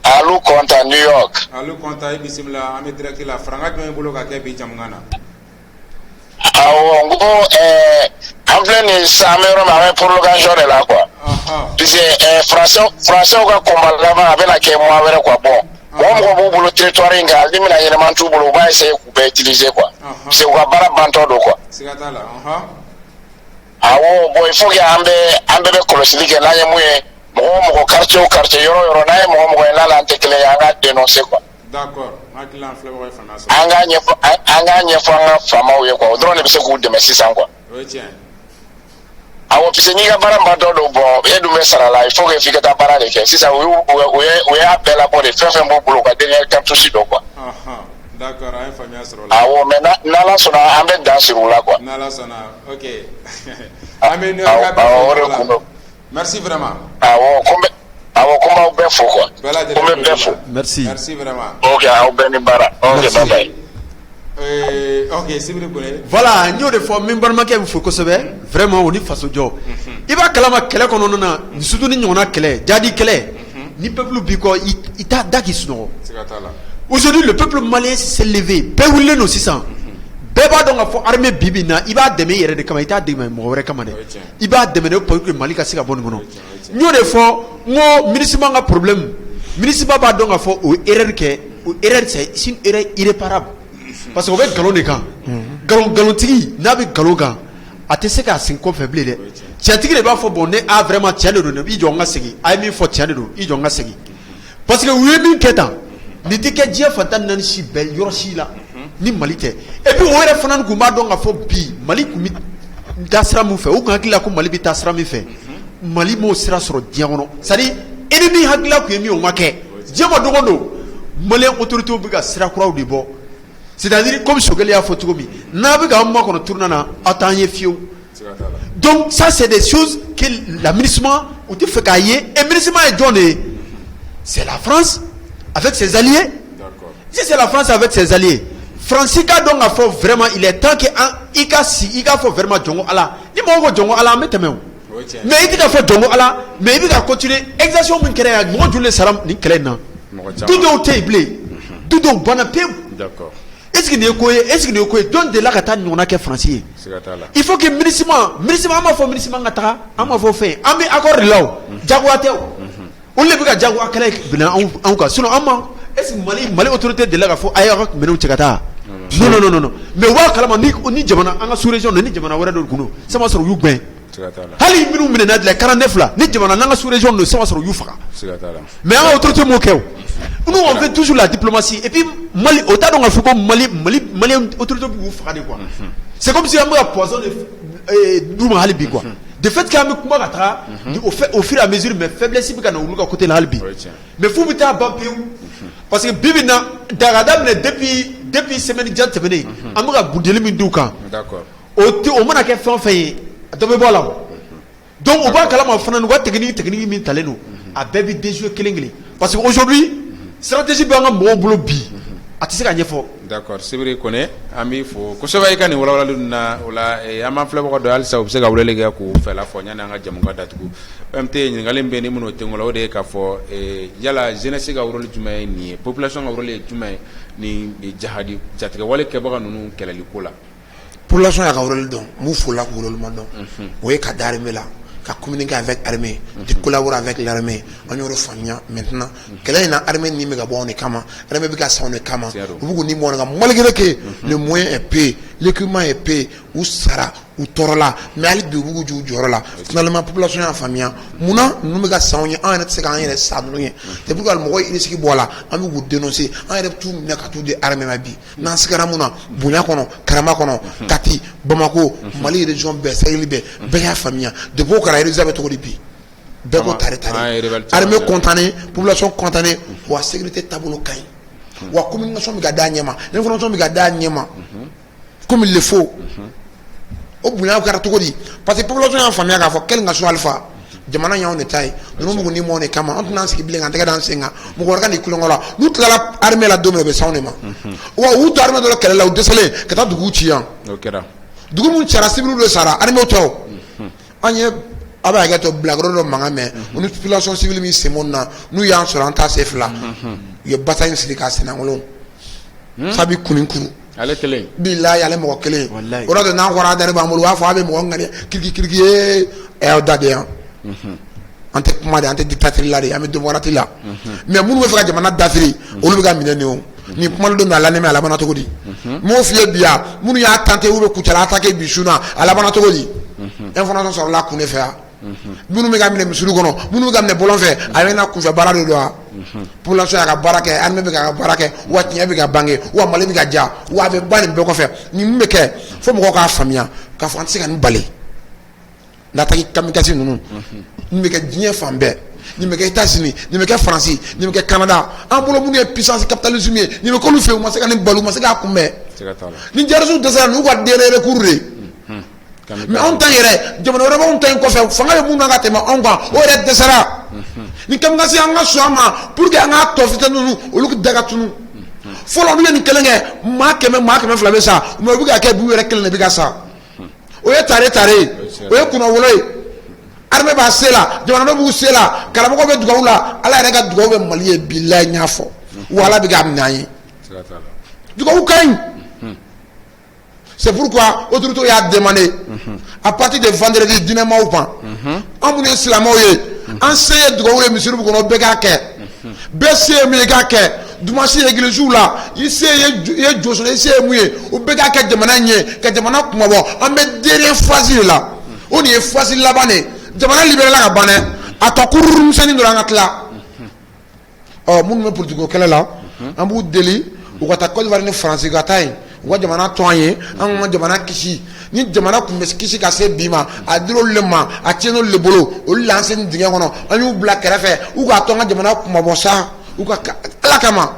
S6: Alu Konta New York.
S2: Alu Konta bisimila an bɛ direct la. Faranga jumɛn bolo ka kɛ bi jamukan na?
S6: Awɔ n ko an filɛ nin sisan an bɛ yɔrɔ min an bɛ prolongation de la quoi. Puisque français ka combat laban a bɛna kɛ mois wɛrɛ quoi bon. Mɔgɔ b'u bolo territoire in kan hali ni bɛna yɛlɛma t'u bolo u b'a essayer k'u bɛɛ utiliser quoi. Parce que u ka baara bantɔ don quoi.
S2: Siga t'a la.
S6: Awɔ bon il faut que an bɛɛ bɛ kɔlɔsili kɛ n'an ye mun ye mɔgɔ quartier o quartier yɔrɔ n'a ye mɔgɔ ye n'ala an tɛ kelen ye an ka dénoncer quoi.
S2: D'accord. Hakili an filɛbagaw ye fana sɔrɔ.
S6: An k'a ɲɛfɔ an ka faamaw ye quoi o dɔrɔn de bɛ se k'u dɛmɛ sisan quoi.
S2: O ye tiɲɛ.
S6: Awɔ parce que n'i ka baara bantɔ don bon e dun bɛ sara la il faut que f'i ka taa baara de kɛ sisan u y'a bɛɛ labɔ de fɛn b'u bolo u ka dernière cartouche dɔn quoi.
S2: D'accord an ye faamuya sɔrɔ o la.
S6: Awɔ mais n'ala sɔnna an bɛ dan siri u la quoi.
S2: N'ala sɔnna ok. An bɛ New York ka bɛɛ fo. Merci vraiment.
S6: Awɔ ko n b'aw bɛɛ fo quoi. Ko n bɛ bɛɛ fo.
S3: Merci.
S2: Merci vraiment.
S6: Ok aw bɛɛ ni baara. Ok bye bye.
S2: Ok Sibiri Kone.
S3: Voilà n y'o de fɔ min balimakɛ bɛ fo kosɛbɛ vraiment o ni faso jɔ i b'a kalama kɛlɛ kɔnɔna na surtout ni ɲɔgɔnna kɛlɛ jadi kɛlɛ ni peuple b'i kɔ i t'a da k'i sunɔgɔ.
S2: Siga t'a la.
S3: Aujourd'hui le peuple malien s'est levé bɛɛ wulilen don sisan bɛɛ b'a dɔn k'a fɔ armée bi bi in na i b'a dɛmɛ i yɛrɛ de kama i t'a dɛmɛ mɔgɔ wɛrɛ kama dɛ i b'a dɛmɛ de pour que Mali ka se ka bɔ nin kɔnɔ n y'o de fɔ n ko MINUSMA ka problème MINUSMA b'a dɔn k'a fɔ o erreur kɛ o erreur c'est une erreur irréparable parce que o bɛ nkalon de kan nkalontigui n'a bɛ nkalon kan a tɛ se k'a segin kɔfɛ bilen dɛ tiɲɛtigi de b'a fɔ bon ne a vraiment tiɲɛ de don i jɔ n ka segin a ye min fɔ tiɲɛ de don i jɔ n ka segin parce que u ye min kɛ tan nin tɛ kɛ diɲɛ fantan naani si bɛɛ yɔrɔ si la ni Mali tɛ et puis o yɛrɛ fana kun b'a dɔn k'a fɔ bi Mali kun bɛ taa sira min fɛ u kun hakili la ko Mali bɛ taa sira min fɛ Mali m'o sira sɔrɔ diɲɛ kɔnɔ c'est à dire ennemi hakilila kun ye min o ma kɛ diɲɛ ma dogo don maliyɛn autorités bɛ ka sira kuraw de bɔ c'est à dire comme Sogɛli y'a fɔ cogo min n'a bɛ k'an makɔnɔ tournant na aw t'an ye fiyewu donc ça c'est des choses que la MINUSMA u tɛ fɛ k'a ye et MINUSMA ye jɔn de ye c'est la France avec ses alliés. Si c'est la France avec ses alliés, France ka donc a fait vraiment il est temps que il ka faut vraiment jongo ala. Ni mo ko jongo ala meteme o. Mais il dit ka fait jongo ala, mais il va continuer exercice mun kere ya mo julle salam ni kele na. Tout do table. Tout do bana pe.
S2: D'accord.
S3: Est-ce que ne ko don de la ka ta nyona ke français. Il faut que MINUSMA ma fo MINUSMA ngata, ama fo fait. Ami accord là. Jagoate o. On le bika jago akala bina an ka sinon ama est-ce que Mali autorité de la ka fo ailleurs minnu cɛ ka taa non mais wa kalama ni jamana an ka sous région ni jamana wɛrɛ dɔ kuno sama sɔrɔ y'u gɛn hali minnu minɛna dilan 49 la ni jamana n'an ka sous région no sama sɔrɔ y'u faga mais an ka autorité m'o kɛ o nous on fait toujours la diplomatie et puis Mali o t'a dɔn ka fɔ ko Mali autorité b'u faga de quoi c'est comme si an bɛ ka poison d'u ma hali bi quoi de fait qu'an bɛ kuma ka taga au fur et à mesure mais faiblesse bɛ ka na olu ka côté la hali bi mais f'u bɛ taa ban pewu parce que bibi na daga daminɛ depuis semaine jan tɛmɛnen an bɛ ka bundeli min d'u kan o mana kɛ fɛn o fɛn ye a dɔ bɛ bɔ a la donc u b'a kalama fana u ka technique min talen don a bɛɛ bɛ déjouer kelen parce que aujourd'hui stratégie bɛ an ka mɔgɔw bolo bi a tɛ se ka ɲɛfɔ.
S2: d'accord Sibiri Kone an b'i fo kosɛbɛ i ka nin walawalali ninnu na o la an b'an filɛbagaw dɔ halisa u bɛ se ka weleli kɛ k'u fɛla fɔ yanni an ka jamu ka datugu MT ɲininkali bɛ ni minnu tɛ o de ye k'a fɔ yala jeunesse ka rôle jumɛn ye nin ye population ka rôle ye jumɛn ye ni jahadi jatigɛwale kɛbaga ninnu kɛlɛli ko la.
S4: population y'a ka rôle dɔn mun fola k'u rôle ma dɔn o ye ka da armée la ka communiquer avec armée de collaborer avec l'armée on y'o faamuya maintenant kɛlɛ in na armée ni bɛ ka bɔ anw de kama armée bɛ ka sa anw de kama u b'u ni mɔn ka malgré que le moyen est payé l'équipement est payé u sara u tɔɔrɔla mais hali bi u b'u jɔ u jɔyɔrɔ la finalement population y'a faamuya munna ninnu bɛ ka sa anw ye an yɛrɛ tɛ se k'an yɛrɛ sa ninnu ye c'est pourquoi mɔgɔ yi risque bɔ a la an bɛ k'u dénoncer an yɛrɛ bɛ t'u minɛ ka t'u di armée ma bi n'an sigara mun na bonya kɔnɔ karama kɔnɔ Kati Bamako Mali région bɛɛ Sahel bɛɛ y'a faamuya depuis o kɛra résultat bɛ cogo di bi bɛɛ ko tare armée contenue population contenue wa sécurité taabolo ka ɲi wa communication bɛ ka d'a ɲɛ ma information bɛ ka d'a ɲɛ ma comme il le faut o bonya kɛra cogo di parce que population y'a faamuya k'a fɔ kɛlen ka so alifa jamana y'anw de ta ye ninnu b'u ni mɔn de kama an tɛna an sigi bilen k'an tɛgɛ d'an sen kan mɔgɔ wɛrɛ ka nin kulonkɛ la n'u tilala armée la don min na u bɛ s'anw de ma wa u to armée dɔ la kɛlɛ la u dɛsɛlen ka taa duguw ci yan dugu mun cɛra civil de sara armée tɛ o an ye a bɛ hakɛ to bilakoro dɔ mankan mɛn u ni population civile min sen bɔ nin na n'u y'an sɔrɔ an ta sen fila u ye bataille siri k'a sennaŋolo sabi kunikuru
S2: ale kelen
S4: bilayi ale mɔgɔ kelen o de n'an kɔrɔ a dari b'an bolo u b'a fɔ a bɛ mɔgɔ ŋani kirikiriki ye y'aw da de yan an tɛ kuma de an tɛ dictature la de an bɛ démocratie la mais minnu bɛ fɛ ka jamana dafiri olu bɛ ka minɛ nin o nin kuma don a laban a labanna cogo di m'o f'i ye bi yan minnu y'a tenté ou bɛ kucala attaqué bi su na a labanna cogo di information sɔrɔla kun ne fɛ yan minnu bɛ ka minɛ misiri kɔnɔ minnu bɛ ka minɛ bɔlɔn fɛ a bɛ na kunfɛ baara de don wa population y'a ka baara kɛ armée bɛ ka baara kɛ wa tiɲɛ bɛ ka bange wa Mali bɛ ka ja wa a bɛ ba nin bɛɛ kɔfɛ nin min bɛ kɛ fo mɔgɔw k'a faamuya k'a fɔ an tɛ se ka nin bali l'attaque kamikaze ninnu nin bɛ kɛ diɲɛ fan bɛɛ nin bɛ kɛ États-Unis nin bɛ kɛ Faransi nin bɛ kɛ Canada an bolo minnu ye puissance capitalisme ye nin bɛ k'olu fɛ yen u ma se ka nin bali u ma se k'a kunbɛn ni jariso dɛsɛra n'u ka dernier recours de mais anw ta yɛrɛ jamana wɛrɛ b'anw ta in kɔfɛ fanga bɛ mun na ka tɛmɛ anw kan o yɛrɛ dɛsɛra ni kamikaze an ka sɔn a ma pour que an ka tɔ fitinin ninnu olu da ka tunu fɔlɔ olu ye nin kelen kɛ maa kɛmɛ fila bɛ sa mais u bɛ ka kɛ bu yɛrɛ kelen de bɛ ka sa o ye tare o ye kunnawolo ye armée b'a se la jamana dɔ b'u se la karamɔgɔ bɛ dugawu la ala yɛrɛ ka dugawu bɛ Mali ye bilayi n y'a fɔ wa ala bɛ k'a minɛ an ye dugawu ka ɲi c'est pourquoi autorité y'a demandé à partir de vendredi diinɛmaw ban an minnu ye silamɛw ye an se ye dugawu ye misiri kɔnɔ bɛɛ k'a kɛ bɛɛ se ye min ye k'a kɛ dimanche église la i se ye jɔsɔn i se ye mun ye o bɛɛ k'a kɛ jamana ɲɛ ka jamana kumabɔ an bɛ dernière phase de la o nin ye phase laban de jamana libéré la ka ban dɛ a tɔ kururu misɛnnin dɔrɔn an ka tila ɔ minnu bɛ politique ko kɛlɛ la an b'u deli u ka taa Côte d'Ivoire ni Faransi ka taa yen u ka jamana to an ye an ka jamana kisi ni jamana kun bɛ kisi ka se bi ma a dira olu le ma a tiɲɛna olu le bolo olu la an se nin dingɛ kɔnɔ an y'u bila kɛrɛfɛ u k'a to an ka jamana kumabɔ sa u ka ala kama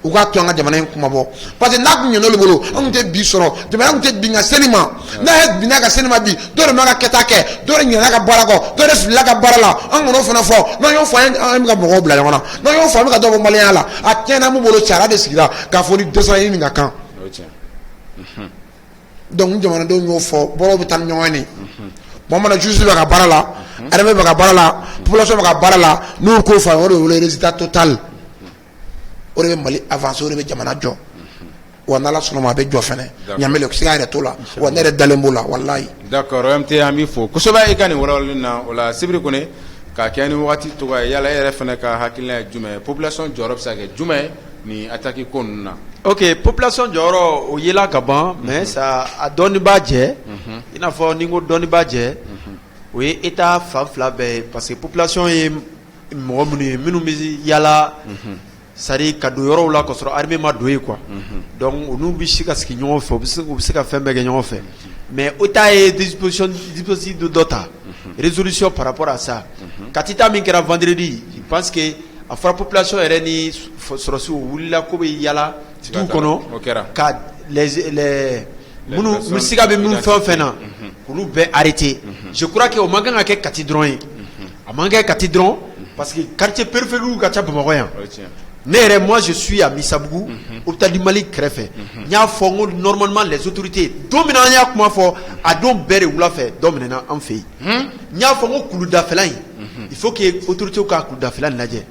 S4: u k'a to an ka jamana in kumabɔ parce que n'a kun ɲɛna olu bolo an kun tɛ bi sɔrɔ jamana kun tɛ bin ka seli ma n'a ye binna ka seli ma bi dɔ de ma ka kɛta kɛ dɔ de ɲinɛna ka baara kɔ dɔ de filila ka baara la an kana o fana fɔ n'an y'o fɔ an bɛ ka mɔgɔw bila ɲɔgɔn na n'an y'o fɔ an bɛ ka dɔ bɔ maliyɛnya la a tiɲɛna mun bolo sariya de sigira k'a fɔ ni dɛsɛra ye nin ka kan donc jamanadenw y'o fɔ bɔrɔw bɛ taa ni ɲɔgɔn ye bon mana juge bɛ ka baara la armée bɛ ka baara la population bɛ ka baara la n'u ko fa o de wele résultat total o de bɛ Mali avancer o de bɛ jamana jɔ wa n'Ala sɔnna ma a bɛ jɔ fɛnɛ ɲamɛlɛ siga yɛrɛ t'o la wa ne yɛrɛ dalen b'o la walayi. d'accord
S2: MT an b'i fo kosɛbɛ i ka nin walawalali na o la Sibiri Kone k'a kɛ ni wagati tɔgɔ ye yala e yɛrɛ fɛnɛ ka hakilina ye jumɛn ye population jɔyɔrɔ bɛ se ka kɛ jumɛn ye ni attaque ko ninnu na.
S3: Ok, population jɔyɔrɔ o yela ka ban mais ça a dɔnniba jɛ i n'a fɔ ni n ko dɔnniba jɛ o ye État fan fila bɛɛ ye parce que population ye mɔgɔ minnu ye minnu bɛ yala c'est-à-dire ka don yɔrɔw la ka sɔrɔ armée ma don ye quoi donc olu bɛ se ka sigi ɲɔgɔn fɛ u bɛ se ka fɛn bɛɛ kɛ ɲɔgɔn fɛ mais État ye dispositif dɔ ta résolution par rapport à ça katita min kɛra vendredi je pense que a fɔra population yɛrɛ ni sɔrɔsiw wulila ko bɛ yala du kɔnɔ ka minnu siga bɛ minnu fɛn o fɛn na olu bɛɛ arrêté je crois que o man kan ka kɛ Kati dɔrɔn ye a man kɛ Kati dɔrɔn parce que quartier périphérique ka ca Bamakɔ yan ne yɛrɛ moi je suis à Misabugu hôpital du Mali kɛrɛfɛ n y'a fɔ n ko normalement les autorités don min na an y'a kuma fɔ a don bɛɛ de wula fɛ dɔ minɛna an fɛ yen n y'a fɔ n ko kuludafɛla in il faut que autorités ka kuludafɛla in lajɛ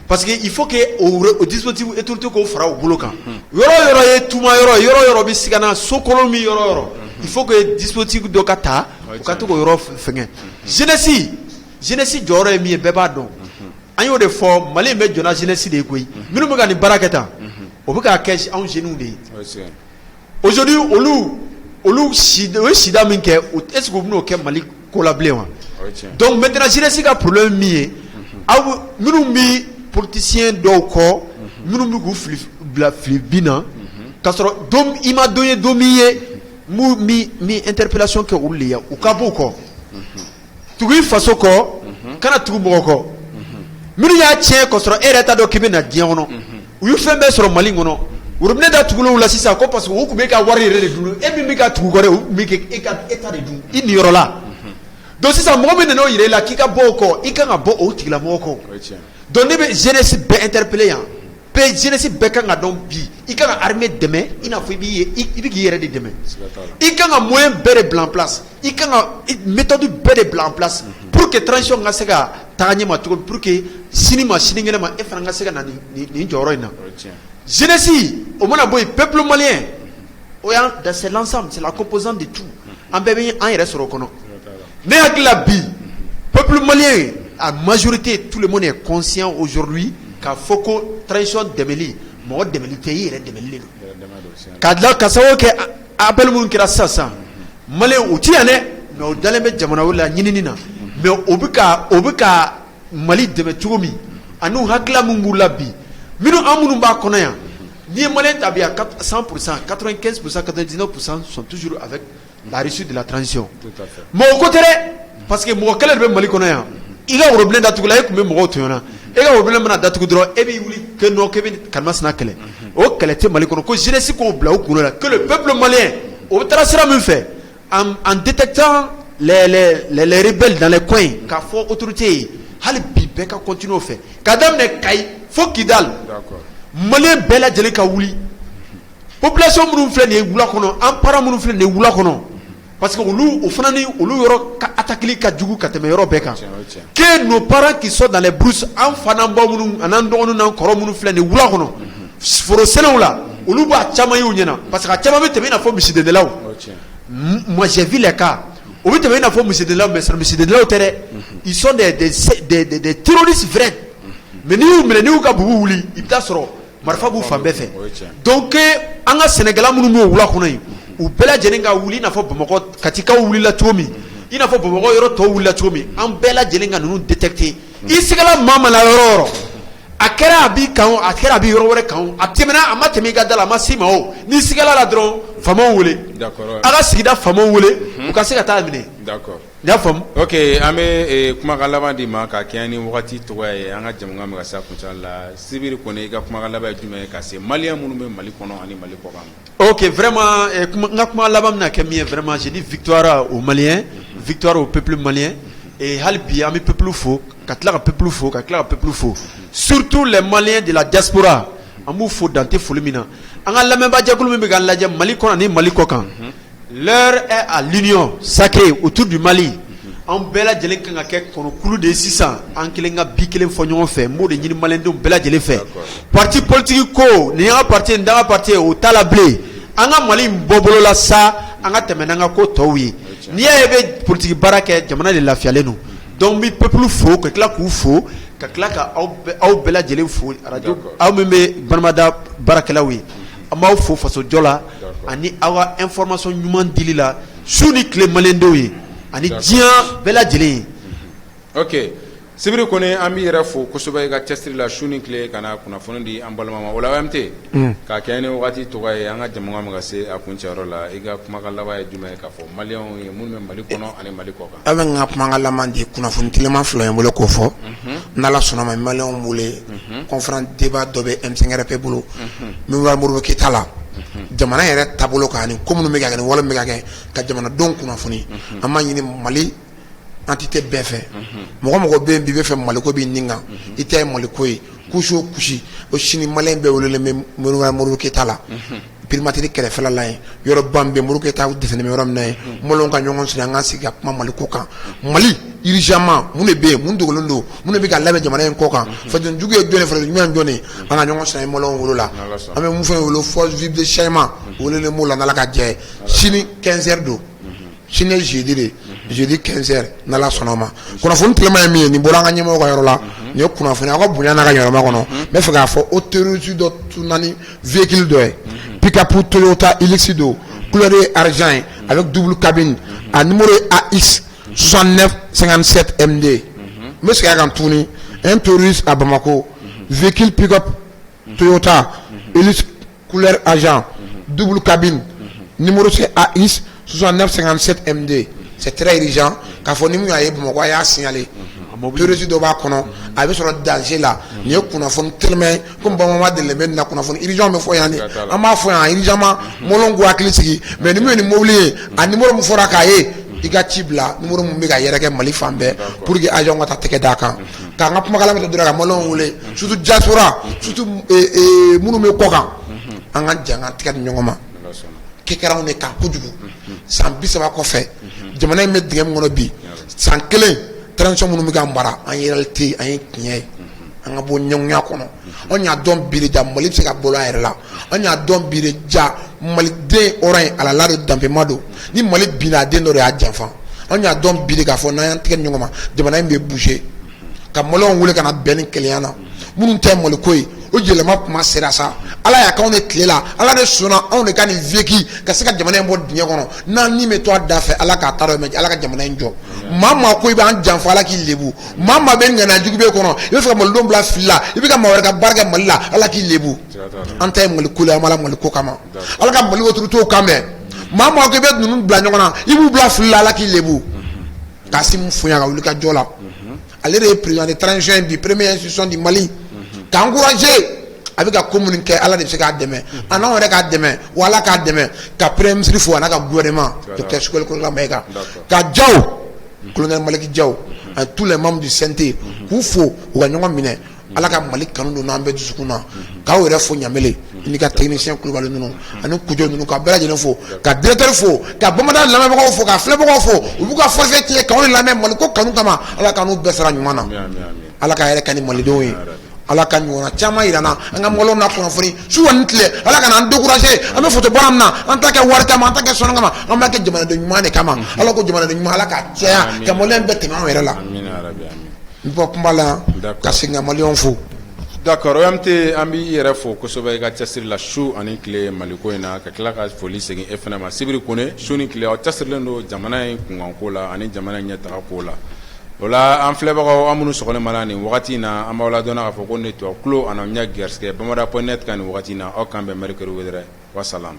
S3: parce que il faut que o dispositif autorités k'o fara o bolo kan yɔrɔ yɔrɔ ye tuma yɔrɔ bɛ sigana Sokolo min yɔrɔ il faut que dispositif dɔ ka ta u ka to k'o yɔrɔ fɛngɛ jeunesse jɔyɔrɔ ye min ye bɛɛ b'a dɔn an y'o de fɔ Mali in bɛ jɔna jeunesse de ye koyi minnu bɛ ka nin baara kɛ tan o bɛ ka kɛ anw jeunes de ye aujourd'hui olu o ye sida min kɛ est-ce que u bɛn'o kɛ Mali ko la bilen wa donc maintenant jeunesse ka problème min ye aw minnu bɛ politicien dɔw kɔ minnu bɛ k'u bila fili bin na k'a sɔrɔ don i ma don ye don min ye min interpellation kɛ olu de ye u ka bɔ o kɔ tugu i faso kɔ kana tugu mɔgɔ kɔ minnu y'a tiɲɛ k'a sɔrɔ e yɛrɛ t'a dɔn k'i bɛ na diɲɛ kɔnɔ u ye fɛn bɛɛ sɔrɔ Mali kɔnɔ robinet da tugulenw la sisan ko parce que o tun bɛ ka wari yɛrɛ de dun e min bɛ ka tugu kɔrɔ o tun bɛ kɛ e ta de dun i niyɔrɔ la donc sisan mɔgɔ min nana o yira i la k'i ka bɔ o kɔ i kan ka bɔ o tigilamɔgɔ kɔ donc ne bɛ jeunesse bɛɛ interpeller yan jeunesse bɛɛ kan ka dɔn bi i kan ka armée dɛmɛ i n'a fɔ i bɛ k'i yɛrɛ de dɛmɛ i kan ka moyen bɛɛ de bila en place i kan ka méthode bɛɛ de bila en place pour que transition ka se ka taga ɲɛ ma cogo pour que sini sinikɛnɛ ma e fana ka se ka na nin jɔyɔrɔ in na jeunesse o mana bɔ yen peuple malien o yan c'est l'ensemble c'est la composante de tout an bɛɛ bɛ an yɛrɛ sɔrɔ o kɔnɔ ne hakili la bi peuple malien a majorité tout le monde est conscient aujourd'hui k'a fɔ ko transition dɛmɛli mɔgɔ dɛmɛli tɛ i yɛrɛ dɛmɛli de don ka sababu kɛ appel minnu kɛra sisan malien u ti yan dɛ mais o dalen bɛ jamana wɛrɛ la ɲinini na mais o bɛ ka Mali dɛmɛ cogo min ani hakilila min b'u la bi minnu b'a kɔnɔ yan n'i ye malien ta bi à 100% 95% 99% sont toujours avec la réussite de la transition mais o ko tɛ dɛ parce que mɔgɔ kelen de bɛ Mali kɔnɔ yan i ka robinet datugula e tun bɛ mɔgɔw tɔɲɔna e ka robinet mana datugu dɔrɔn e b'i wuli k'e bɛ karimasina kɛlɛ o kɛlɛ tɛ Mali kɔnɔ ko jeunesse k'o bila u kunkolo la que le peuple malien o bɛ taara sira min fɛ en détectant les rebelles dans les coins k'a fɔ autorité ye hali bi bɛɛ ka continuer o fɛ ka daminɛ Kayi fo Kidal malien bɛɛ lajɛlen ka wuli population minnu filɛ nin ye wula kɔnɔ an parents minnu filɛ nin ye wula kɔnɔ parce que o fana ni olu yɔrɔ ka attaquer ka jugu ka tɛmɛ yɔrɔ bɛɛ kan que nos parents qui sont dans les brousses an fa n'an baw minnu an'an dɔgɔninw n'an kɔrɔ minnu filɛ nin ye wula kɔnɔ foro sɛnɛw la olu b'a caman ye u ɲɛna parce que a caman bɛ tɛmɛ i n'a fɔ misidendelaw moi j'ai vu les cas o bɛ tɛmɛ i n'a fɔ misidendelaw mais misidendelaw tɛ dɛ ils sont des terroristes vrais mais n'i y'u minɛ n'i y'u ka bugu wuli i bɛ taa sɔrɔ marifa b'u fan bɛɛ fɛ donc an ka sɛnɛkɛla minnu b'o wula kɔnɔ yen u bɛɛ lajɛlen ka wuli i n'a fɔ Bamakɔ Katikaw wulila cogo min i n'a fɔ Bamakɔ yɔrɔ tɔw wulila cogo min an bɛɛ lajɛlen ka ninnu détecter i sigala maa ma la yɔrɔ o yɔrɔ a kɛra a b'i kan o a kɛra a b'i yɔrɔ wɛrɛ kan o a tɛmɛna a ma tɛmɛ i ka da la a ma s'i ma o n'i sigala la dɔrɔn faamaw wele a ka sigida faamaw wele u ka se ka taa minɛ n y'a faamu.
S2: ok an bɛ kumakan laban di ma ka kɛɲɛ ni wagati tɔgɔ ye an ka jamukan bɛ ka se a kuncɛ la Sibiri Kone i ka kumakan laban ye jumɛn ye ka se maliyɛn minnu bɛ Mali kɔnɔ ani Mali kɔkan.
S3: ok vraiment n ka kuma laban bɛna kɛ min ye vraiment je dis victoire aux Maliens victoire au peuple malien et hali bi an bɛ peuple fo ka tila ka peuple fo ka tila ka peuple fo surtout les Maliens de la diaspora an b'u fo dan tɛ foli min na an ka lamɛnbaajɛkulu min bɛ k'an lajɛ Mali kɔnɔ ani Mali kɔkan l'heure est à l'union sacrée autour du Mali an bɛɛ lajɛlen kan ka kɛ kɔnɔkulu de ye sisan an kelen ka bi kelen fɔ ɲɔgɔn fɛ n b'o de ɲini maliyɛndenw bɛɛ lajɛlen fɛ parti politique ko nin y'an ka parti ye nin t'an ka parti ye o t'a la bilen an ka Mali bɔ bolo la sa an ka tɛmɛ n'an ka ko tɔw ye n'i y'a ye i bɛ politique baara kɛ jamana de lafiyalen don donc n bɛ peuple fo ka tila k'u fo ka tila ka aw bɛɛ lajɛlen fo radio aw min bɛ Banamada baarakɛlaw ye an b'aw fo fasojɔ la ani aw ka information ɲuman dili la su ni tile maliyɛndenw ye ani diɲɛ bɛɛ lajɛlen ye.
S2: ok Sibiri Kone an b'i yɛrɛ fo kosɛbɛ i ka cɛsiri la su ni tile ka na kunnafoni di an balima ma o la OMT k'a kɛ ni wagati tɔgɔ ye an ka jamana ma ka se a kuncɛyɔrɔ la i ka kumakan laban ye jumɛn ye k'a fɔ maliyɛnw ye minnu bɛ Mali kɔnɔ ani Mali kɔ kan.
S4: Aw bɛ n ka kumakan laban di kunnafoni telima fila ye n bolo k'o fɔ n'Ala sɔnna ma maliyɛnw wele conférence débat dɔ bɛ M5 RP bolo min bɛ Modibo Keyita la jamana yɛrɛ taabolo kan ani ko minnu bɛ ka kɛ ni wale min bɛ ka kɛ ka jamanadenw kunnafoni an b'a ɲini Mali entité bɛɛ fɛ mɔgɔ mɔgɔ bɛ yen bi bɛ fɛ Mali ko b'i nin kan i tɛ Mali ko ye kusi o kusi o sini maliyɛn bɛɛ welelen bɛ Modibo Keyita la primatire kɛrɛfɛla la yen yɔrɔ ban bɛ Modibo Keyita dɛsɛlen bɛ yɔrɔ min na yen maliyɛnw ka ɲɔgɔn sɔrɔ an ka sigi ka kuma Mali ko kan Mali urgemment mun de bɛ yen mun dogolen don mun de bɛ ka labɛn jamana in kɔ kan faden jugu ye jɔn ye faden ɲuman jɔn ye an ka ɲɔgɔn sɔrɔ yen maliyɛnw wolo la an bɛ mun fɛn wolo force vive de changement welelen b'o la n'Ala ka jɛ sini 15h don sini ye jeudi de jeudi 15h n'Ala sɔnna ma kunnafoni tilema ye min ye nin bɔra an ka ɲɛmɔgɔw ka yɔrɔ la nin ye kunnafoni aw ka bonya n'a ka yɛlɛma kɔnɔ n bɛ fɛ k'a fɔ autorité dɔ tunna ni véhicule dɔ ye pick-up Toyota Hilux do couleur ye argent ye avec double cabine a numéro ye AX 6957 MD n bɛ segin a kan tuguni un touriste à Bamako véhicule pick-up Toyota Hilux couleur argent double cabine numéro c'est AX 6957 MD. C'est très urgent. K'a fɔ ni mun y'a ye Bamakɔ a y'a signaler. Terroriste dɔ b'a kɔnɔ a bɛ sɔrɔ danger la. Nin ye kunnafoni tellement comme Bamama dɛmɛ bɛ nin na kunnafoni urgent bɛ fɔ yan de. An b'a fɔ yan urgemment mɔlɔn k'u hakili sigi mais ni mun ye nin mobili ye a numéro mun fɔra k'a ye i ka ci bila numéro mun bɛ ka yɛrɛkɛ Mali fan bɛɛ pour que agent ka taa tɛgɛ d'a kan. K'an ka kumakan lamɛn dɔrɔn ka maliyɛnw wele surtout diaspora surtout minnu bɛ kɔ kan an ka jɛ an ka tɛgɛ di ɲɔgɔn ma. Kɛkɛrɛnw de kan kojugu san 30 kɔfɛ jamana in bɛ dingɛ min kɔnɔ bi san 1 transition minnu bɛ ka mara an ye réalité an ye tiɲɛ ye an ka bɔ ɲɛgoya kɔnɔ an y'a dɔn bi de ja Mali bɛ se ka bɔ a yɛrɛ la an y'a dɔn bi de ja maliden hɔrɔn ye alala de danpema don ni Mali binna a den dɔ de y'a janfa an y'a dɔn bi de k'a fɔ n'an y'an tɛgɛ ɲɔgɔn ma jamana in bɛ bouger ka maliyɛnw wele ka na bɛn ni kelenya na minnu tɛ Mali ko ye o yɛlɛma kuma sera sa Ala y'a k'anw de tile la Ala de sɔnna anw de ka nin vécu ka se ka jamana in bɔ dingɛ kɔnɔ n'an ni bɛ to a da fɛ Ala k'a ta dɔ mɛ Ala ka jamana in jɔ maa maa ko i b'an janfa Ala k'i lebu maa maa bɛ ŋaniya jugu bɛ kɔnɔ i bɛ fɛ ka malidenw bila fili la i bɛ ka maa wɛrɛ ka baara kɛ Mali la Ala k'i lebu an ta ye Mali ko la an b'Ala Mali ko kama Ala ka Mali autorités kan mɛn maa maa ko i bɛ ninnu bila ɲɔgɔn na i b'u bila fili la Ala k'i lebu Kassim Fonya ka wuli ka jɔ la ale de ye président de transition bi première institution du Mali ka encourager a bɛ ka ko minnu kɛ Ala de bɛ se k'a dɛmɛ a n'anw yɛrɛ k'a dɛmɛ wa Ala k'a dɛmɛ ka premier ministre fo a n'a ka gouvernement docteur Sukoli Kolokan Mayiga ka Diaw colonel Maliki Diaw et tous les membres du CNT k'u fo u ka ɲɔgɔn minɛ Ala ka Mali kanu don n'an bɛɛ dusukun na k'aw yɛrɛ fo Ɲamele ni ka technicien Kulubali ninnu ani Kujo ninnu ka bɛɛ lajɛlen fo ka directeur fo ka Bamanan lamɛnbagaw fo ka filɛbagaw fo u b'u ka forfait tiɲɛ k'anw de lamɛn Mali ko kanu kama Ala ka n'u bɛɛ sara ɲuman na Ala ka yɛrɛ ka ni malidenw ye Ala ka ɲɔgɔnna caman yira na an ka maliyɛnw na kunnafoni su ani tile Ala ka n'an décourager an bɛ photo baara min na an t'a kɛ wari kama an t'a kɛ sɔrɔ kama an b'a kɛ jamanaden ɲuman de kama Ala ko jamanaden ɲuman Ala ka caya ka maliyɛn bɛɛ tɛmɛ anw yɛrɛ la n bɔ kuma la ka segin ka maliyɛnw fo.
S2: D'accord OMT an b'i yɛrɛ fo kosɛbɛ i ka cɛsiri la su ani tile Mali ko in na ka tila ka foli segin e fana ma Sibiri Kone su ni tile aw cɛsirilen don jamana in kunkanko la ani jamana in ɲɛtaga ko la o la an filɛbagaw an minnu sɔgɔlen mana nin wagati in na an b'aw ladɔnna k'a fɔ ko ne tubabu kulo ani aw ɲɛ garisɛgɛ Bamada.net kan nin wagati in na aw kan bɛn mercredi wɛrɛ wa salam.